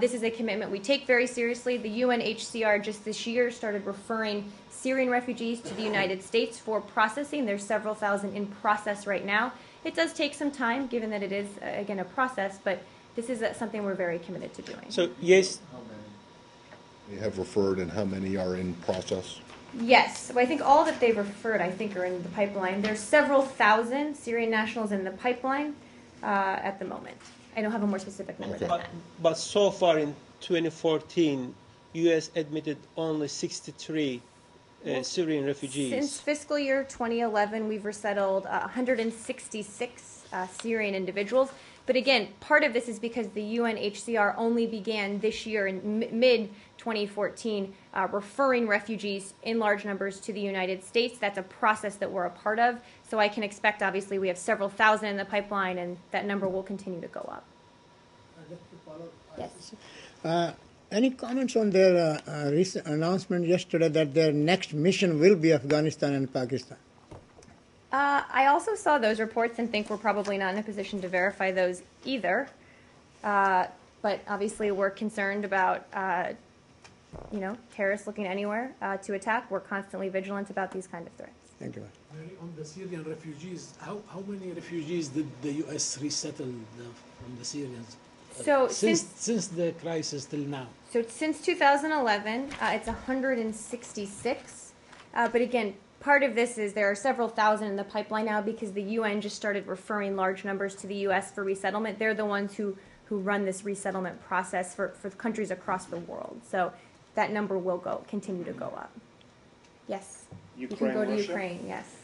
[SPEAKER 1] This is a commitment we take very seriously. The UNHCR just this year started referring Syrian refugees to the United States for processing. There's several thousand in process right now. It does take some time, given that it is, again, a process, but this is something we're very committed to doing.
[SPEAKER 8] So yes,
[SPEAKER 2] They have referred, and how many are in process?
[SPEAKER 1] Yes, so I think all that they've referred, I think, are in the pipeline. There's several thousand Syrian nationals in the pipeline at the moment. I don't have a more specific number than
[SPEAKER 2] Okay.
[SPEAKER 1] that.
[SPEAKER 8] but so far in 2014, U.S. admitted only 63 Syrian refugees.
[SPEAKER 1] Since fiscal year 2011, we've resettled 166 Syrian individuals. But again, part of this is because the UNHCR only began this year in mid-2014 referring refugees in large numbers to the United States. That's a process that we're a part of. So I can expect, obviously, we have several thousand in the pipeline, and that number will continue to go up. Yes.
[SPEAKER 3] Any comments on their recent announcement yesterday that their next mission will be Afghanistan and Pakistan?
[SPEAKER 1] I also saw those reports and think we're probably not in a position to verify those either. But obviously, we're concerned about, terrorists looking anywhere to attack. We're constantly vigilant about these kind of threats.
[SPEAKER 3] Thank you.
[SPEAKER 4] Mary, on the Syrian refugees, how many refugees did the U.S. resettle from the Syrians?
[SPEAKER 1] So
[SPEAKER 4] Since the crisis till now.
[SPEAKER 1] So since 2011, it's 166. But again, part of this is there are several thousand in the pipeline now because the UN just started referring large numbers to the U.S. for resettlement. They're the ones who who run this resettlement process for countries across the world. So that number will continue to go up. Yes. You can go to
[SPEAKER 9] Russia?
[SPEAKER 1] Ukraine, yes.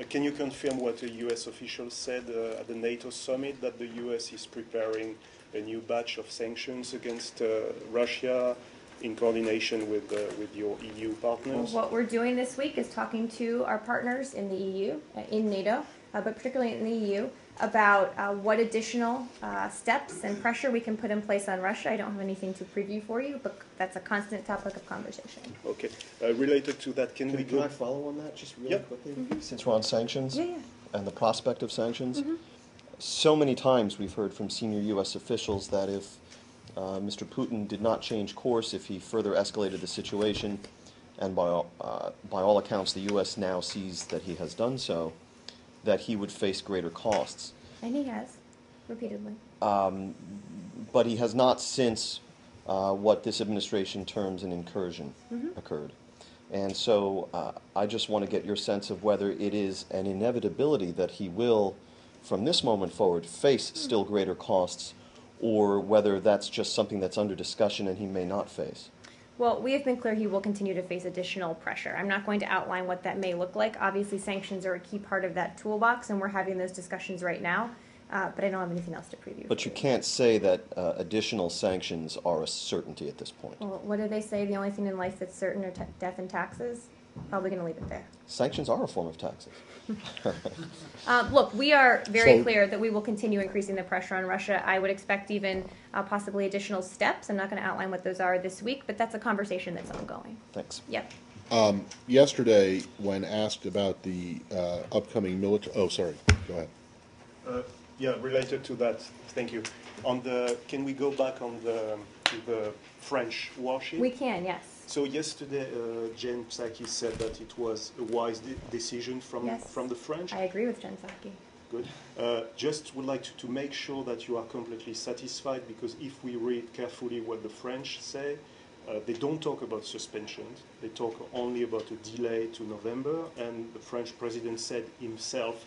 [SPEAKER 9] Can you confirm what a U.S. official said at the NATO summit, that the U.S. is preparing a new batch of sanctions against Russia in coordination with your EU partners?
[SPEAKER 1] What we're doing this week is talking to our partners in the EU, in NATO, but particularly in the EU, about what additional steps and pressure we can put in place on Russia. I don't have anything to preview for you, but that's a constant topic of conversation.
[SPEAKER 9] Okay. Related to that, can we
[SPEAKER 6] Can
[SPEAKER 9] go?
[SPEAKER 6] I follow on that just really
[SPEAKER 9] Yep.
[SPEAKER 6] quickly? Since we're on sanctions
[SPEAKER 1] Yeah, yeah.
[SPEAKER 6] and the prospect of sanctions, so many times we've heard from senior U.S. officials that if Mr. Putin did not change course, if he further escalated the situation, and by all accounts the U.S. now sees that he has done so, that he would face greater costs.
[SPEAKER 1] And he has, repeatedly.
[SPEAKER 6] But he has not since what this administration terms an incursion occurred. And so I just want to get your sense of whether it is an inevitability that he will, from this moment forward, face still greater costs, or whether that's just something that's under discussion and he may not face.
[SPEAKER 1] Well, we have been clear he will continue to face additional pressure. I'm not going to outline what that may look like. Obviously, sanctions are a key part of that toolbox, and we're having those discussions right now, but I don't have anything else to preview.
[SPEAKER 6] But you can't say that additional sanctions are a certainty at this point.
[SPEAKER 1] Well, what do they say? The only thing in life that's certain are death and taxes? Probably going to leave it there.
[SPEAKER 6] Sanctions are a form of taxes.
[SPEAKER 1] Look, we are very
[SPEAKER 2] So-
[SPEAKER 1] clear that we will continue increasing the pressure on Russia. I would expect even possibly additional steps. I'm not going to outline what those are this week, but that's a conversation that's ongoing.
[SPEAKER 6] Thanks.
[SPEAKER 1] Yep.
[SPEAKER 2] Yesterday, when asked about the upcoming military, oh, sorry, go ahead.
[SPEAKER 9] Yeah, related to that, thank you. Can we go back on to the French warship?
[SPEAKER 1] We can, yes.
[SPEAKER 9] So yesterday, Jen Psaki said that it was a wise decision from
[SPEAKER 1] Yes.
[SPEAKER 9] the French.
[SPEAKER 1] I agree with Jen Psaki.
[SPEAKER 9] Good. Just would like to make sure that you are completely satisfied, because if we read carefully what the French say, they don't talk about suspensions. They talk only about a delay to November, and the French president said himself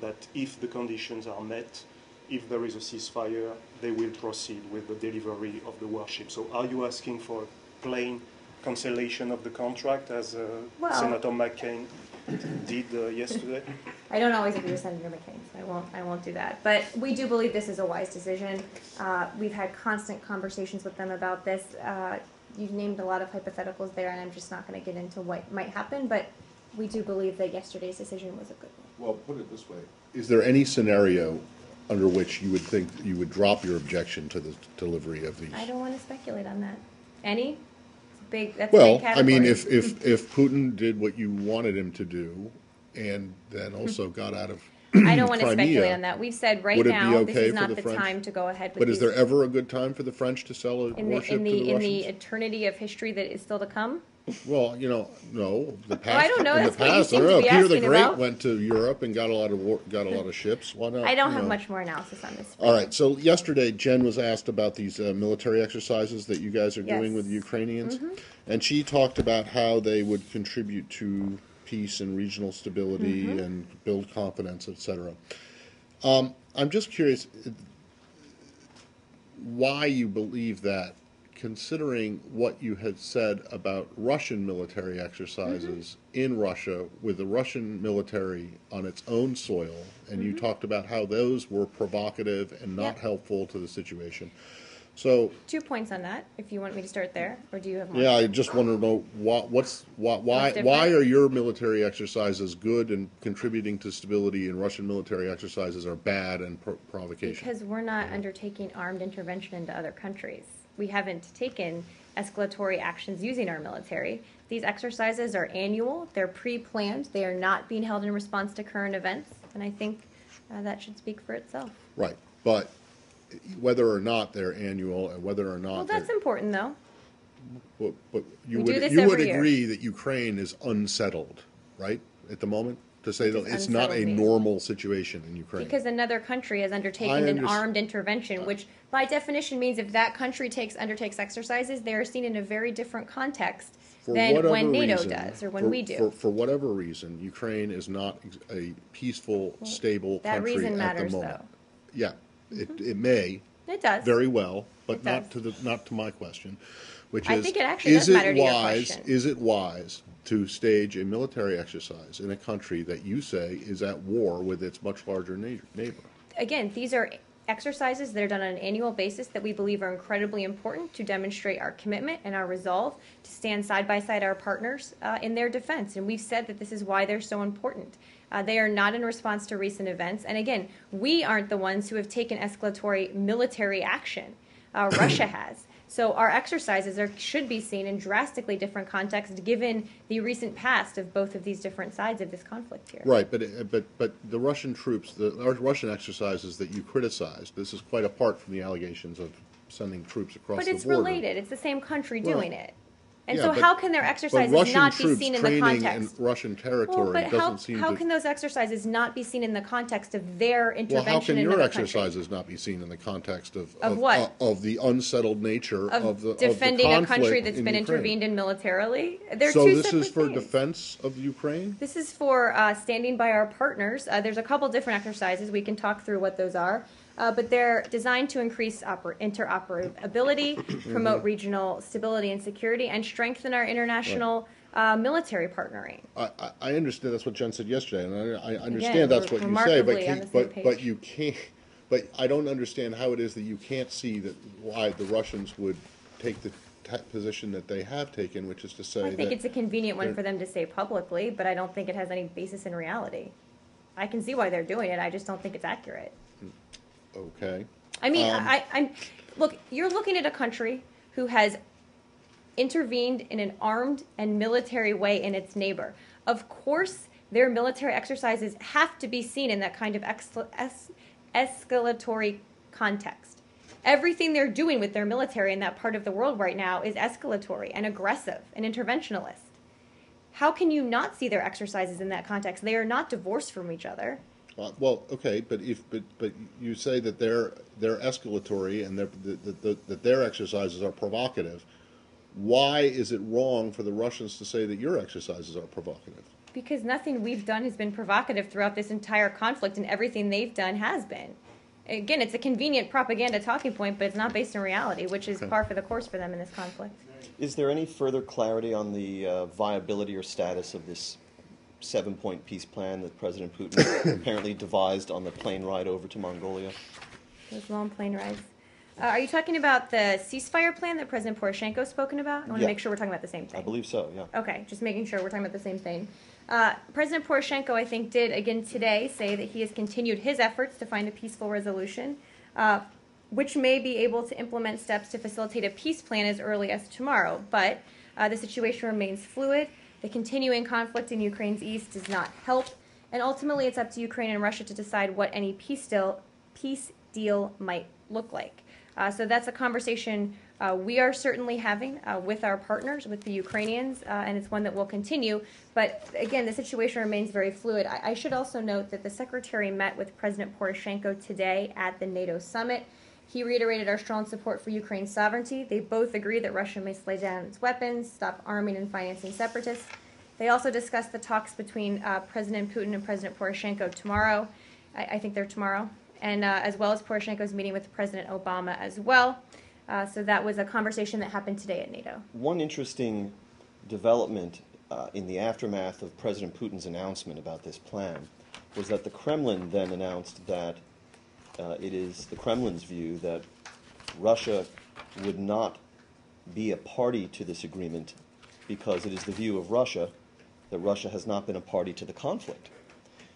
[SPEAKER 9] that if the conditions are met, if there is a ceasefire, they will proceed with the delivery of the warship. So are you asking for a plain cancellation of the contract, as
[SPEAKER 1] Well-
[SPEAKER 9] Senator McCain did yesterday?
[SPEAKER 1] I don't always agree with Senator McCain, so I won't do that. But we do believe this is a wise decision. We've had constant conversations with them about this. You've named a lot of hypotheticals there, and I'm just not going to get into what might happen, but we do believe that yesterday's decision was a good one.
[SPEAKER 2] Well, put it this way. Is there any scenario under which you would think you would drop your objection to the delivery of these?
[SPEAKER 1] I don't want to speculate on that. Any? That's a
[SPEAKER 2] Well,
[SPEAKER 1] big
[SPEAKER 2] I
[SPEAKER 1] category.
[SPEAKER 2] mean, if Putin did what you wanted him to do, and then also got out of
[SPEAKER 1] I don't want to
[SPEAKER 2] Crimea,
[SPEAKER 1] speculate on that. We've said right
[SPEAKER 2] would it be
[SPEAKER 1] now this
[SPEAKER 2] okay
[SPEAKER 1] is
[SPEAKER 2] for
[SPEAKER 1] not
[SPEAKER 2] the
[SPEAKER 1] the
[SPEAKER 2] French?
[SPEAKER 1] time to go ahead with
[SPEAKER 2] But is
[SPEAKER 1] these.
[SPEAKER 2] there ever a good time for the French to sell a
[SPEAKER 1] in
[SPEAKER 2] warship to the
[SPEAKER 1] the
[SPEAKER 2] Russians?
[SPEAKER 1] eternity of history that is still to come?
[SPEAKER 2] Well, no. The past.
[SPEAKER 1] I don't know.
[SPEAKER 2] In the
[SPEAKER 1] That's what you
[SPEAKER 2] past, I
[SPEAKER 1] seem
[SPEAKER 2] don't
[SPEAKER 1] to
[SPEAKER 2] know.
[SPEAKER 1] be
[SPEAKER 2] Peter the
[SPEAKER 1] asking
[SPEAKER 2] Great
[SPEAKER 1] about.
[SPEAKER 2] went to Europe and got a lot of ships. Why not?
[SPEAKER 1] I don't
[SPEAKER 2] you
[SPEAKER 1] have
[SPEAKER 2] know?
[SPEAKER 1] much more analysis on this.
[SPEAKER 2] All right. So yesterday, Jen was asked about these military exercises that you guys are doing
[SPEAKER 1] Yes.
[SPEAKER 2] with the Ukrainians, and she talked about how they would contribute to peace and regional stability and build confidence, etc. I'm just curious why you believe that, considering what you had said about Russian military exercises in Russia with the Russian military on its own soil, and you talked about how those were provocative and not
[SPEAKER 1] Yep.
[SPEAKER 2] helpful to the situation. So,
[SPEAKER 1] 2 points on that, if you want me to start there, or do you have more?
[SPEAKER 2] yeah, I just want to know why
[SPEAKER 1] different?
[SPEAKER 2] are your military exercises good and contributing to stability, and Russian military exercises are bad and provocation?
[SPEAKER 1] Because we're not undertaking armed intervention into other countries. We haven't taken escalatory actions using our military. These exercises are annual, they're pre-planned, they are not being held in response to current events, and I think that should speak for itself.
[SPEAKER 2] Right, but whether or not they're annual and whether or not
[SPEAKER 1] Well, that's important, though.
[SPEAKER 2] but you
[SPEAKER 1] We do
[SPEAKER 2] would
[SPEAKER 1] this
[SPEAKER 2] you would
[SPEAKER 1] every year.
[SPEAKER 2] agree that Ukraine is unsettled, right, at the moment? To say that
[SPEAKER 1] does
[SPEAKER 2] it's not a
[SPEAKER 1] unsettled mean?
[SPEAKER 2] normal situation in Ukraine.
[SPEAKER 1] Because another country has
[SPEAKER 2] I
[SPEAKER 1] undertaken an
[SPEAKER 2] underst-
[SPEAKER 1] armed intervention, which by definition means if that country undertakes exercises, they are seen in a very different context
[SPEAKER 2] For
[SPEAKER 1] than
[SPEAKER 2] whatever
[SPEAKER 1] when NATO
[SPEAKER 2] reason,
[SPEAKER 1] does or when
[SPEAKER 2] for-
[SPEAKER 1] we do.
[SPEAKER 2] For whatever reason, Ukraine is not a peaceful, stable
[SPEAKER 1] that
[SPEAKER 2] country
[SPEAKER 1] reason
[SPEAKER 2] at
[SPEAKER 1] matters,
[SPEAKER 2] the moment.
[SPEAKER 1] though.
[SPEAKER 2] Yeah, it may,
[SPEAKER 1] It does.
[SPEAKER 2] very well, but
[SPEAKER 1] It
[SPEAKER 2] not
[SPEAKER 1] does.
[SPEAKER 2] not to my question, which
[SPEAKER 1] I
[SPEAKER 2] is,
[SPEAKER 1] think it actually
[SPEAKER 2] is
[SPEAKER 1] does matter
[SPEAKER 2] it
[SPEAKER 1] to your
[SPEAKER 2] wise?
[SPEAKER 1] question.
[SPEAKER 2] Is it wise to stage a military exercise in a country that you say is at war with its much larger neighbor?
[SPEAKER 1] Again, these are exercises that are done on an annual basis that we believe are incredibly important to demonstrate our commitment and our resolve to stand side by side our partners in their defense. And we've said that this is why they're so important. They are not in response to recent events. And again, we aren't the ones who have taken escalatory military action. Russia has. So our exercises should be seen in drastically different context given the recent past of both of these different sides of this conflict here.
[SPEAKER 2] Right, but the Russian troops, the Russian exercises that you criticized, this is quite apart from the allegations of sending troops across
[SPEAKER 1] But
[SPEAKER 2] the
[SPEAKER 1] it's
[SPEAKER 2] border.
[SPEAKER 1] related. It's the same country
[SPEAKER 2] Well,
[SPEAKER 1] doing it. And
[SPEAKER 2] yeah,
[SPEAKER 1] so
[SPEAKER 2] but-
[SPEAKER 1] how can their
[SPEAKER 2] But
[SPEAKER 1] exercises
[SPEAKER 2] Russian
[SPEAKER 1] not be
[SPEAKER 2] troops
[SPEAKER 1] seen in the
[SPEAKER 2] training in
[SPEAKER 1] context?
[SPEAKER 2] Russian
[SPEAKER 1] Well,
[SPEAKER 2] territory
[SPEAKER 1] but
[SPEAKER 2] doesn't seem
[SPEAKER 1] how
[SPEAKER 2] to.
[SPEAKER 1] can those exercises not be seen in the context of their
[SPEAKER 2] Well,
[SPEAKER 1] intervention
[SPEAKER 2] how can
[SPEAKER 1] in
[SPEAKER 2] your
[SPEAKER 1] another country?
[SPEAKER 2] exercises not be seen in the context of
[SPEAKER 1] what?
[SPEAKER 2] of the unsettled nature of the
[SPEAKER 1] defending
[SPEAKER 2] of the
[SPEAKER 1] a country
[SPEAKER 2] conflict
[SPEAKER 1] that's
[SPEAKER 2] in
[SPEAKER 1] been
[SPEAKER 2] Ukraine?
[SPEAKER 1] intervened in militarily? They're
[SPEAKER 2] So
[SPEAKER 1] two
[SPEAKER 2] this
[SPEAKER 1] separate
[SPEAKER 2] is for
[SPEAKER 1] things.
[SPEAKER 2] defense of Ukraine?
[SPEAKER 1] This is for standing by our partners. There's a couple different exercises. We can talk through what those are. But they're designed to increase interoperability, promote regional stability and security, and strengthen our international military partnering.
[SPEAKER 2] I understand that's what Jen said yesterday, and I understand
[SPEAKER 1] Again,
[SPEAKER 2] that's
[SPEAKER 1] we're
[SPEAKER 2] what you say,
[SPEAKER 1] remarkably on the same
[SPEAKER 2] but
[SPEAKER 1] page.
[SPEAKER 2] you can't. But I don't understand how it is that you can't see that why the Russians would take the position that they have taken, which is to say
[SPEAKER 1] I think
[SPEAKER 2] that
[SPEAKER 1] it's a convenient one
[SPEAKER 2] they're-
[SPEAKER 1] for them to say publicly, but I don't think it has any basis in reality. I can see why they're doing it. I just don't think it's accurate.
[SPEAKER 2] okay.
[SPEAKER 1] I mean, I'm look. You're looking at a country who has intervened in an armed and military way in its neighbor. Of course, their military exercises have to be seen in that kind of escalatory context. Everything they're doing with their military in that part of the world right now is escalatory and aggressive and interventionalist. How can you not see their exercises in that context? They are not divorced from each other.
[SPEAKER 2] Well, okay, but you say that they're escalatory and that their exercises are provocative. Why is it wrong for the Russians to say that your exercises are provocative?
[SPEAKER 1] Because nothing we've done has been provocative throughout this entire conflict, and everything they've done has been. Again, it's a convenient propaganda talking point, but it's not based in reality, which is par for the course for them in this conflict.
[SPEAKER 6] Is there any further clarity on the viability or status of this 7-point peace plan that President Putin apparently devised on the plane ride over to Mongolia?
[SPEAKER 1] Those long plane rides. Are you talking about the ceasefire plan that President Poroshenko has spoken about? I want to
[SPEAKER 6] Yeah.
[SPEAKER 1] make sure we're talking about the same thing.
[SPEAKER 6] I believe so, yeah.
[SPEAKER 1] Okay, just making sure we're talking about the same thing. President Poroshenko, I think, did again today say that he has continued his efforts to find a peaceful resolution, which may be able to implement steps to facilitate a peace plan as early as tomorrow. But the situation remains fluid. The continuing conflict in Ukraine's east does not help, and ultimately it's up to Ukraine and Russia to decide what any peace deal might look like. So that's a conversation we are certainly having with our partners, with the Ukrainians, and it's one that will continue. But again, the situation remains very fluid. I should also note that the Secretary met with President Poroshenko today at the NATO summit. He reiterated our strong support for Ukraine's sovereignty. They both agree that Russia may lay down its weapons, stop arming and financing separatists. They also discussed the talks between President Putin and President Poroshenko tomorrow. I think they're tomorrow. And as well as Poroshenko's meeting with President Obama as well. So that was a conversation that happened today at NATO.
[SPEAKER 6] One interesting development in the aftermath of President Putin's announcement about this plan was that the Kremlin then announced that it is the Kremlin's view that Russia would not be a party to this agreement because it is the view of Russia that Russia has not been a party to the conflict.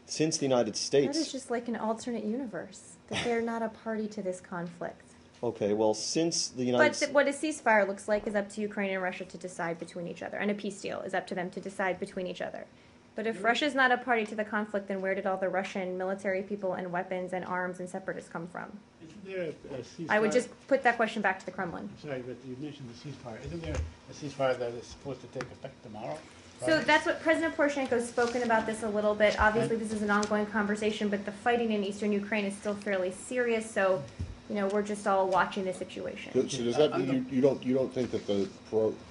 [SPEAKER 6] Since the United States...
[SPEAKER 1] That is just like an alternate universe, that they're not a party to this conflict.
[SPEAKER 6] Okay, well, since the United States...
[SPEAKER 1] But what a ceasefire looks like is up to Ukraine and Russia to decide between each other, and a peace deal is up to them to decide between each other. But if Russia's not a party to the conflict, then where did all the Russian military people and weapons and arms and separatists come from?
[SPEAKER 7] Isn't there a ceasefire?
[SPEAKER 1] I would just put that question back to the Kremlin.
[SPEAKER 7] Sorry, but you mentioned the ceasefire. Isn't there a ceasefire that is supposed to take effect tomorrow?
[SPEAKER 1] So that's what President Poroshenko has spoken about this a little bit. Obviously, this is an ongoing conversation, but the fighting in eastern Ukraine is still fairly serious. So, we're just all watching the situation.
[SPEAKER 2] So does that mean you don't think that the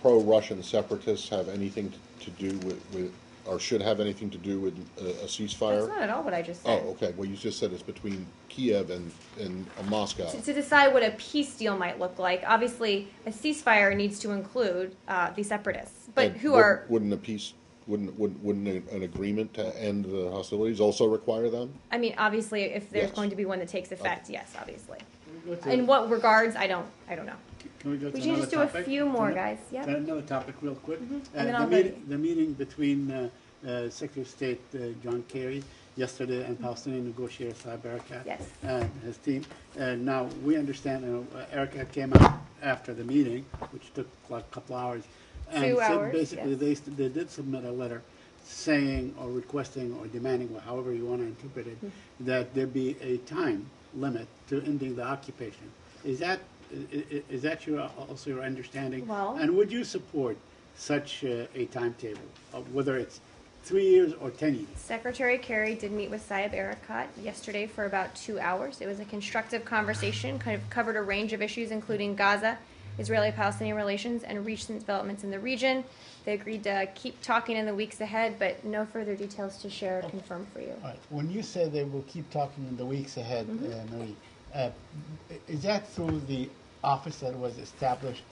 [SPEAKER 2] pro-Russian separatists have anything to do with or should have anything to do with a ceasefire?
[SPEAKER 1] That's not at all what I just said.
[SPEAKER 2] Oh, okay. Well, you just said it's between Kiev and Moscow.
[SPEAKER 1] To decide what a peace deal might look like, obviously a ceasefire needs to include the separatists, but
[SPEAKER 2] And wouldn't a peace? Wouldn't an agreement to end the hostilities also require them?
[SPEAKER 1] I mean, obviously, if there's
[SPEAKER 2] Yes.
[SPEAKER 1] going to be one that takes effect, yes, obviously.
[SPEAKER 7] Can we go to-
[SPEAKER 1] In what regards, I don't know.
[SPEAKER 7] Can we go to
[SPEAKER 1] We should
[SPEAKER 7] another
[SPEAKER 1] just do a
[SPEAKER 7] topic?
[SPEAKER 1] few more,
[SPEAKER 7] Ano-
[SPEAKER 1] guys. Yep.
[SPEAKER 7] Another topic real quick.
[SPEAKER 1] And then I'll
[SPEAKER 7] The meeting between Secretary of State John Kerry yesterday and Palestinian negotiator Saeb Erekat
[SPEAKER 1] Yes.
[SPEAKER 7] and his team. Now, we understand, Erekat came out after the meeting, which took like a couple hours. And
[SPEAKER 1] 2
[SPEAKER 7] said
[SPEAKER 1] hours,
[SPEAKER 7] basically
[SPEAKER 1] yes.
[SPEAKER 7] they did submit a letter saying or requesting or demanding, or however you want to interpret it, that there be a time limit to ending the occupation. Is that also your understanding?
[SPEAKER 1] Well-
[SPEAKER 7] And would you support such a timetable, whether it's 3 years or 10 years?
[SPEAKER 1] Secretary Kerry did meet with Saeb Erekat yesterday for about 2 hours. It was a constructive conversation, kind of covered a range of issues, including Gaza, Israeli-Palestinian relations, and recent developments in the region. They agreed to keep talking in the weeks ahead, but no further details to share or confirm for you.
[SPEAKER 3] All right. When you say they will keep talking in the weeks ahead, Marie, is that through the office that was established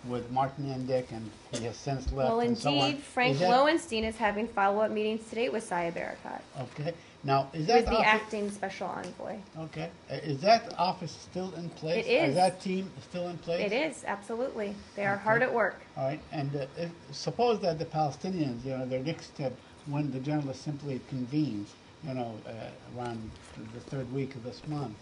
[SPEAKER 3] with Martin Indyk, and he has since left?
[SPEAKER 1] Well,
[SPEAKER 3] and so on?
[SPEAKER 1] indeed, Frank
[SPEAKER 3] Is that-
[SPEAKER 1] Lowenstein is having follow-up meetings today with Saeb Erekat,
[SPEAKER 3] Okay. Now, is
[SPEAKER 1] who is
[SPEAKER 3] that
[SPEAKER 1] the
[SPEAKER 3] office,
[SPEAKER 1] acting special envoy.
[SPEAKER 3] okay? Is that office still in place?
[SPEAKER 1] It is.
[SPEAKER 3] Is that team still in place?
[SPEAKER 1] It is, absolutely. They are
[SPEAKER 3] Okay.
[SPEAKER 1] hard at work.
[SPEAKER 3] All right, and suppose that the Palestinians, their next step, when the General Assembly convenes, around the third week of this month,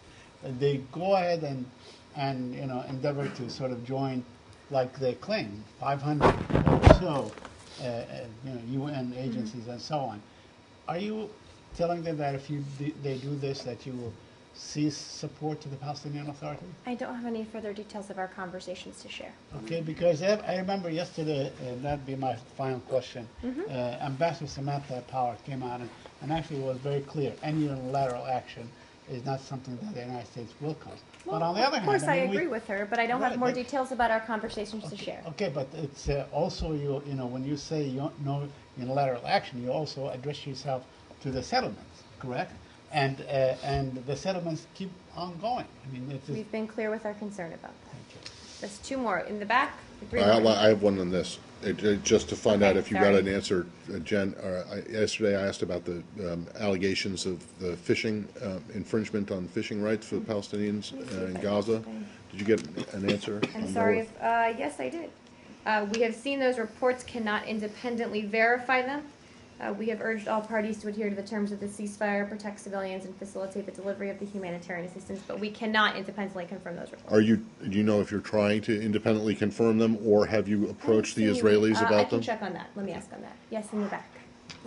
[SPEAKER 3] they go ahead and endeavor to sort of join, like they claim, 500 or so, UN agencies and so on. Are you telling them that if they do this, that you will cease support to the Palestinian Authority?
[SPEAKER 1] I don't have any further details of our conversations to share.
[SPEAKER 3] Okay, because I remember yesterday, and that'd be my final question, Ambassador Samantha Power came out and actually was very clear. Any unilateral action is not something that the United States will cause. But on the other
[SPEAKER 1] Of course,
[SPEAKER 3] hand,
[SPEAKER 1] I
[SPEAKER 3] mean,
[SPEAKER 1] agree with her, but I don't have
[SPEAKER 3] Right,
[SPEAKER 1] more
[SPEAKER 3] but-
[SPEAKER 1] details about our conversations to share.
[SPEAKER 3] Okay, but it's also, when you say no unilateral action, you also address yourself to the settlements, correct? And the settlements keep on going. I mean, it's
[SPEAKER 1] We've been clear with our concern about that.
[SPEAKER 3] thank you.
[SPEAKER 1] There's 2 more in the back. 3
[SPEAKER 2] I
[SPEAKER 1] more.
[SPEAKER 2] have one on this, just to find out
[SPEAKER 1] Okay,
[SPEAKER 2] if you got
[SPEAKER 1] sorry.
[SPEAKER 2] an answer, Jen. Yesterday I asked about the allegations of the fishing infringement on fishing rights for the Palestinians in Gaza. Did you get an answer?
[SPEAKER 1] I'm
[SPEAKER 2] on
[SPEAKER 1] sorry
[SPEAKER 2] those?
[SPEAKER 1] if, yes, I did. We have seen those reports, cannot independently verify them. We have urged all parties to adhere to the terms of the ceasefire, protect civilians, and facilitate the delivery of the humanitarian assistance, but we cannot independently confirm those reports.
[SPEAKER 2] Do you know if you're trying to independently confirm them, or have you approached the Israelis
[SPEAKER 1] I
[SPEAKER 2] about
[SPEAKER 1] can
[SPEAKER 2] them?
[SPEAKER 1] check on that. Let me ask on that. Yes, in the back.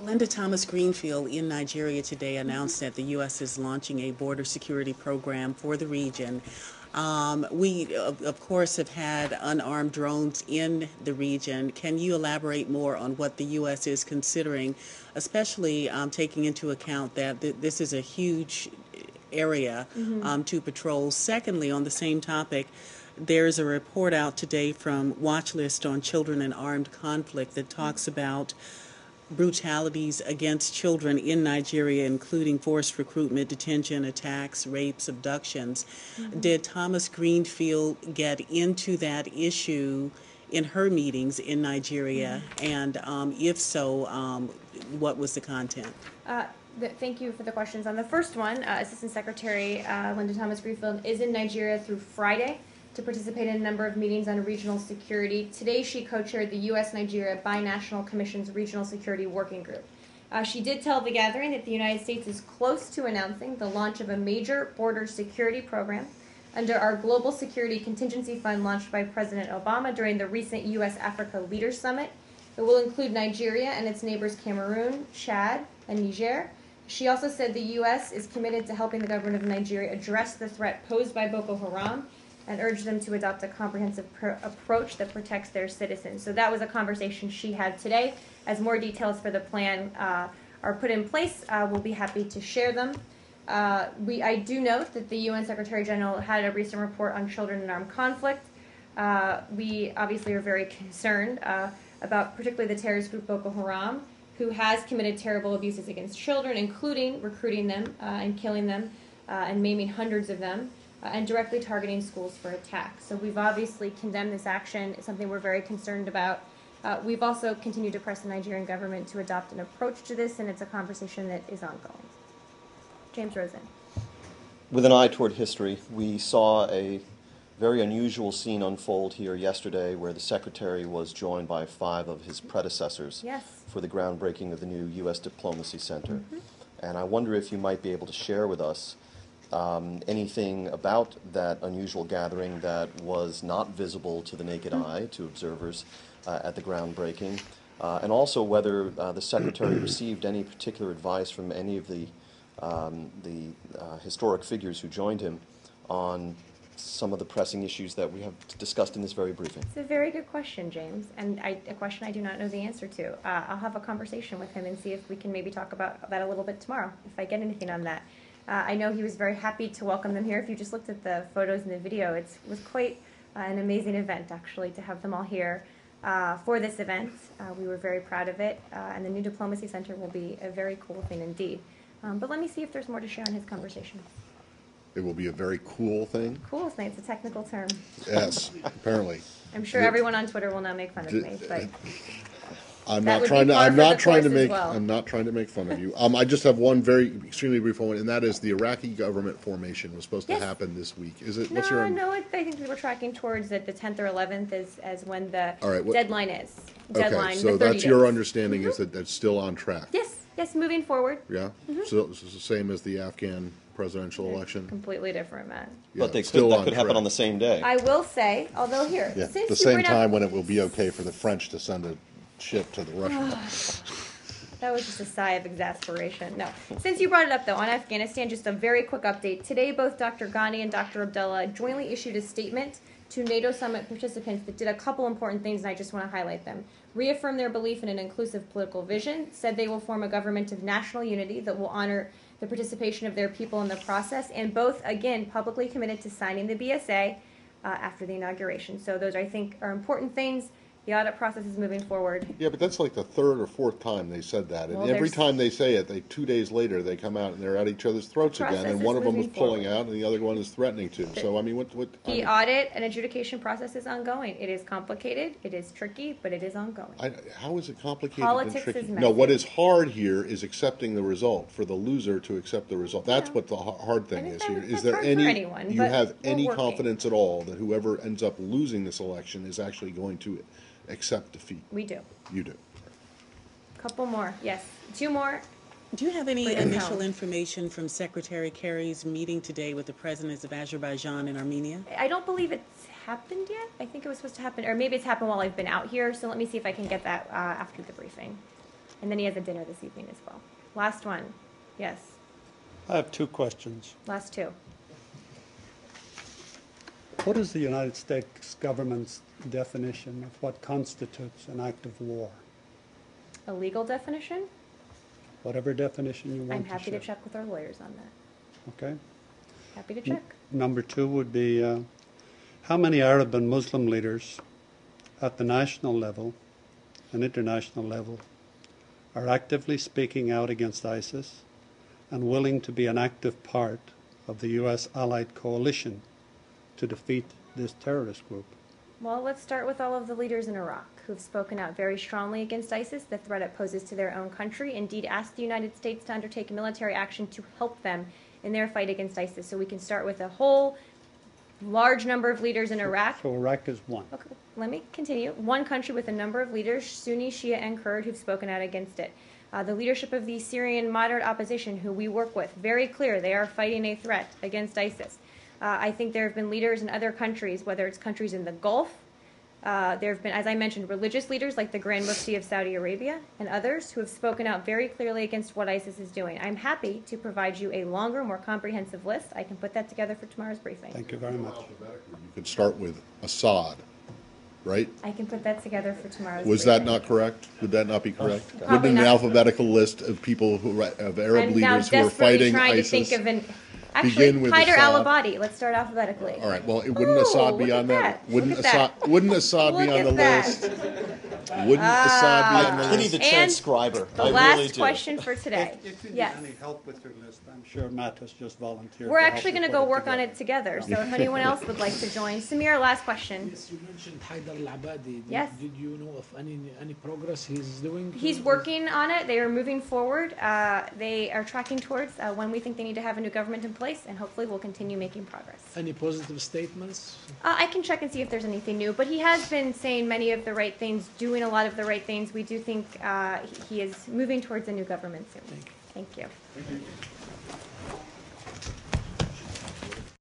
[SPEAKER 10] Linda Thomas Greenfield in Nigeria today announced that the U.S. is launching a border security program for the region. We, of course, have had unarmed drones in the region. Can you elaborate more on what the U.S. is considering, especially taking into account that this is a huge area to patrol? Secondly, on the same topic, there's a report out today from Watch List on Children in Armed Conflict that talks about brutalities against children in Nigeria, including forced recruitment, detention, attacks, rapes, abductions. Did Thomas Greenfield get into that issue in her meetings in Nigeria? And if so, what was the content?
[SPEAKER 1] Thank you for the questions. On the first one, Assistant Secretary Linda Thomas Greenfield is in Nigeria through Friday to participate in a number of meetings on regional security. Today, she co-chaired the U.S.-Nigeria Binational Commission's Regional Security Working Group. She did tell the gathering that the United States is close to announcing the launch of a major border security program under our Global Security Contingency Fund launched by President Obama during the recent U.S.-Africa Leaders Summit. It will include Nigeria and its neighbors Cameroon, Chad, and Niger. She also said the U.S. is committed to helping the government of Nigeria address the threat posed by Boko Haram and urged them to adopt a comprehensive approach that protects their citizens. So that was a conversation she had today. As more details for the plan are put in place, we'll be happy to share them. I do note that the UN Secretary General had a recent report on children in armed conflict. We obviously are very concerned about particularly the terrorist group Boko Haram who has committed terrible abuses against children, including recruiting them and killing them and maiming hundreds of them, and directly targeting schools for attacks. So we've obviously condemned this action. It's something we're very concerned about. We've also continued to press the Nigerian government to adopt an approach to this, and it's a conversation that is ongoing. James Rosen.
[SPEAKER 6] With an eye toward history, we saw a very unusual scene unfold here yesterday where the Secretary was joined by 5 of his predecessors for the groundbreaking of the new U.S. Diplomacy Center. And I wonder if you might be able to share with us anything about that unusual gathering that was not visible to the naked eye, to observers at the groundbreaking, and also whether the Secretary received any particular advice from any of the historic figures who joined him on some of the pressing issues that we have discussed in this very briefing.
[SPEAKER 1] It's a very good question, James, and a question I do not know the answer to. I'll have a conversation with him and see if we can maybe talk about that a little bit tomorrow, if I get anything on that. I know he was very happy to welcome them here. If you just looked at the photos and the video, it was quite an amazing event, actually, to have them all here for this event. We were very proud of it, and the new Diplomacy Center will be a very cool thing indeed. But let me see if there's more to share on his conversation.
[SPEAKER 2] It will be a very cool thing.
[SPEAKER 1] Cool thing, it's a technical term.
[SPEAKER 2] Yes, apparently.
[SPEAKER 1] I'm sure everyone on Twitter will now make fun of me, but
[SPEAKER 2] I'm
[SPEAKER 1] that
[SPEAKER 2] not
[SPEAKER 1] would
[SPEAKER 2] trying
[SPEAKER 1] be
[SPEAKER 2] to.
[SPEAKER 1] par
[SPEAKER 2] I'm
[SPEAKER 1] for
[SPEAKER 2] not
[SPEAKER 1] the
[SPEAKER 2] trying to
[SPEAKER 1] course as
[SPEAKER 2] make.
[SPEAKER 1] well.
[SPEAKER 2] I'm not trying to make fun of you. I just have one very extremely brief one, and that is the Iraqi government formation was supposed to happen this week. Is it? What's your?
[SPEAKER 1] No, I think we were tracking towards it. The 10th or 11th as when the
[SPEAKER 2] All right,
[SPEAKER 1] deadline is. Deadline.
[SPEAKER 2] Okay, so
[SPEAKER 1] the 30
[SPEAKER 2] that's your
[SPEAKER 1] days.
[SPEAKER 2] understanding is that that's still on track.
[SPEAKER 1] Yes, moving forward.
[SPEAKER 2] Yeah. So it's the same as the Afghan presidential election.
[SPEAKER 1] Completely different, Matt.
[SPEAKER 2] Yeah,
[SPEAKER 6] But
[SPEAKER 2] still
[SPEAKER 6] that
[SPEAKER 2] on
[SPEAKER 6] could happen
[SPEAKER 2] track.
[SPEAKER 6] on the same day.
[SPEAKER 1] I will say, although here,
[SPEAKER 2] Yeah,
[SPEAKER 1] since
[SPEAKER 2] the
[SPEAKER 1] you
[SPEAKER 2] same
[SPEAKER 1] bring up-
[SPEAKER 2] time when it will be okay for the French to send a ship to the Russians.
[SPEAKER 1] That was just a sigh of exasperation. No. Since you brought it up, though, on Afghanistan, just a very quick update. Today, both Dr. Ghani and Dr. Abdullah jointly issued a statement to NATO summit participants that did a couple important things, and I just want to highlight them. Reaffirmed their belief in an inclusive political vision, said they will form a government of national unity that will honor the participation of their people in the process, and both, again, publicly committed to signing the BSA after the inauguration. So those, I think, are important things. The audit process is moving forward.
[SPEAKER 2] Yeah, but that's like the 3rd or 4th time they said that, and
[SPEAKER 1] Well,
[SPEAKER 2] every
[SPEAKER 1] there's-
[SPEAKER 2] time they say it, 2 days later they come out and they're at each other's throats again,
[SPEAKER 1] Process
[SPEAKER 2] and
[SPEAKER 1] is
[SPEAKER 2] one of them is
[SPEAKER 1] moving
[SPEAKER 2] pulling
[SPEAKER 1] forward.
[SPEAKER 2] out, and the other one is threatening to. So I mean, what?
[SPEAKER 1] The audit and adjudication process is ongoing. It is complicated, it is tricky, but it is ongoing.
[SPEAKER 2] How is it complicated
[SPEAKER 1] Politics
[SPEAKER 2] and tricky?
[SPEAKER 1] is
[SPEAKER 2] No, what
[SPEAKER 1] messy.
[SPEAKER 2] is hard here is accepting the result, for the loser to accept the result. That's what the hard thing is here. Is
[SPEAKER 1] that's
[SPEAKER 2] there
[SPEAKER 1] hard for
[SPEAKER 2] any,
[SPEAKER 1] anyone,
[SPEAKER 2] you
[SPEAKER 1] but
[SPEAKER 2] have
[SPEAKER 1] we're
[SPEAKER 2] any
[SPEAKER 1] working.
[SPEAKER 2] confidence at all that whoever ends up losing this election is actually going to accept defeat?
[SPEAKER 1] We do.
[SPEAKER 2] You do.
[SPEAKER 1] Couple more. Yes. 2 more.
[SPEAKER 10] Do you have any
[SPEAKER 1] Bring it
[SPEAKER 10] initial
[SPEAKER 1] home.
[SPEAKER 10] information from Secretary Kerry's meeting today with the presidents of Azerbaijan and Armenia?
[SPEAKER 1] I don't believe it's happened yet. I think it was supposed to happen, or maybe it's happened while I've been out here. So let me see if I can get that after the briefing. And then he has a dinner this evening as well. Last one. Yes.
[SPEAKER 11] I have 2 questions.
[SPEAKER 1] Last 2.
[SPEAKER 11] What is the United States government's definition of what constitutes an act of war?
[SPEAKER 1] A legal definition?
[SPEAKER 11] Whatever definition you want
[SPEAKER 1] I'm
[SPEAKER 11] to
[SPEAKER 1] happy
[SPEAKER 11] share.
[SPEAKER 1] to check with our lawyers on that.
[SPEAKER 11] Okay.
[SPEAKER 1] Happy to check.
[SPEAKER 11] Number 2 would be how many Arab and Muslim leaders at the national level and international level are actively speaking out against ISIS and willing to be an active part of the U.S. allied coalition to defeat this terrorist group?
[SPEAKER 1] Well, let's start with all of the leaders in Iraq who've spoken out very strongly against ISIS, the threat it poses to their own country, indeed asked the United States to undertake military action to help them in their fight against ISIS. So we can start with a whole large number of leaders in Iraq.
[SPEAKER 11] So Iraq is one.
[SPEAKER 1] Okay, let me continue. One country with a number of leaders, Sunni, Shia, and Kurd, who've spoken out against it. The leadership of the Syrian moderate opposition, who we work with, very clear they are fighting a threat against ISIS. I think there have been leaders in other countries, whether it's countries in the Gulf. There have been, as I mentioned, religious leaders like the Grand Mufti of Saudi Arabia and others who have spoken out very clearly against what ISIS is doing. I'm happy to provide you a longer, more comprehensive list. I can put that together for tomorrow's briefing.
[SPEAKER 11] Thank you very much.
[SPEAKER 2] You could start with Assad, right?
[SPEAKER 1] I can put that together for tomorrow's
[SPEAKER 2] Was
[SPEAKER 1] briefing.
[SPEAKER 2] that not correct? Would that not be correct?
[SPEAKER 1] Probably
[SPEAKER 2] Wouldn't an
[SPEAKER 1] not.
[SPEAKER 2] alphabetical list of people of Arab
[SPEAKER 1] I'm now
[SPEAKER 2] leaders who are
[SPEAKER 1] desperately
[SPEAKER 2] fighting
[SPEAKER 1] trying
[SPEAKER 2] ISIS
[SPEAKER 1] to think of an...
[SPEAKER 2] begin
[SPEAKER 1] Actually,
[SPEAKER 2] with
[SPEAKER 1] Haider
[SPEAKER 2] Assad?
[SPEAKER 1] al-Abadi. Let's start alphabetically.
[SPEAKER 2] All right. Well, wouldn't Assad be
[SPEAKER 1] look
[SPEAKER 2] on
[SPEAKER 1] at
[SPEAKER 2] that?
[SPEAKER 1] that.
[SPEAKER 2] Wouldn't
[SPEAKER 1] Look at
[SPEAKER 2] Assad? Wouldn't Assad be
[SPEAKER 1] Look
[SPEAKER 2] on
[SPEAKER 1] at
[SPEAKER 2] the
[SPEAKER 1] that.
[SPEAKER 2] list? Wouldn't Assad be on the
[SPEAKER 6] I need
[SPEAKER 2] list?
[SPEAKER 6] the
[SPEAKER 1] And
[SPEAKER 6] transcriber.
[SPEAKER 1] The
[SPEAKER 6] I
[SPEAKER 1] last
[SPEAKER 6] really do.
[SPEAKER 1] question for today.
[SPEAKER 11] If you need
[SPEAKER 1] Yes.
[SPEAKER 11] any help with your list, I'm sure Matt has just volunteered.
[SPEAKER 1] We're
[SPEAKER 11] to help
[SPEAKER 1] actually
[SPEAKER 11] you
[SPEAKER 1] going to
[SPEAKER 11] put
[SPEAKER 1] go work on
[SPEAKER 11] together.
[SPEAKER 1] it together. So if anyone else would like to join. Samir, last question.
[SPEAKER 4] Yes, you mentioned Haidar al-Abadi.
[SPEAKER 1] Yes.
[SPEAKER 4] Did you know of any progress he's doing?
[SPEAKER 1] He's working on it. They are moving forward. They are tracking towards when we think they need to have a new government in place, and hopefully we'll continue making progress.
[SPEAKER 4] Any positive statements?
[SPEAKER 1] I can check and see if there's anything new, but he has been saying many of the right things, doing a lot of the right things. We do think he is moving towards a new government soon. Thank you.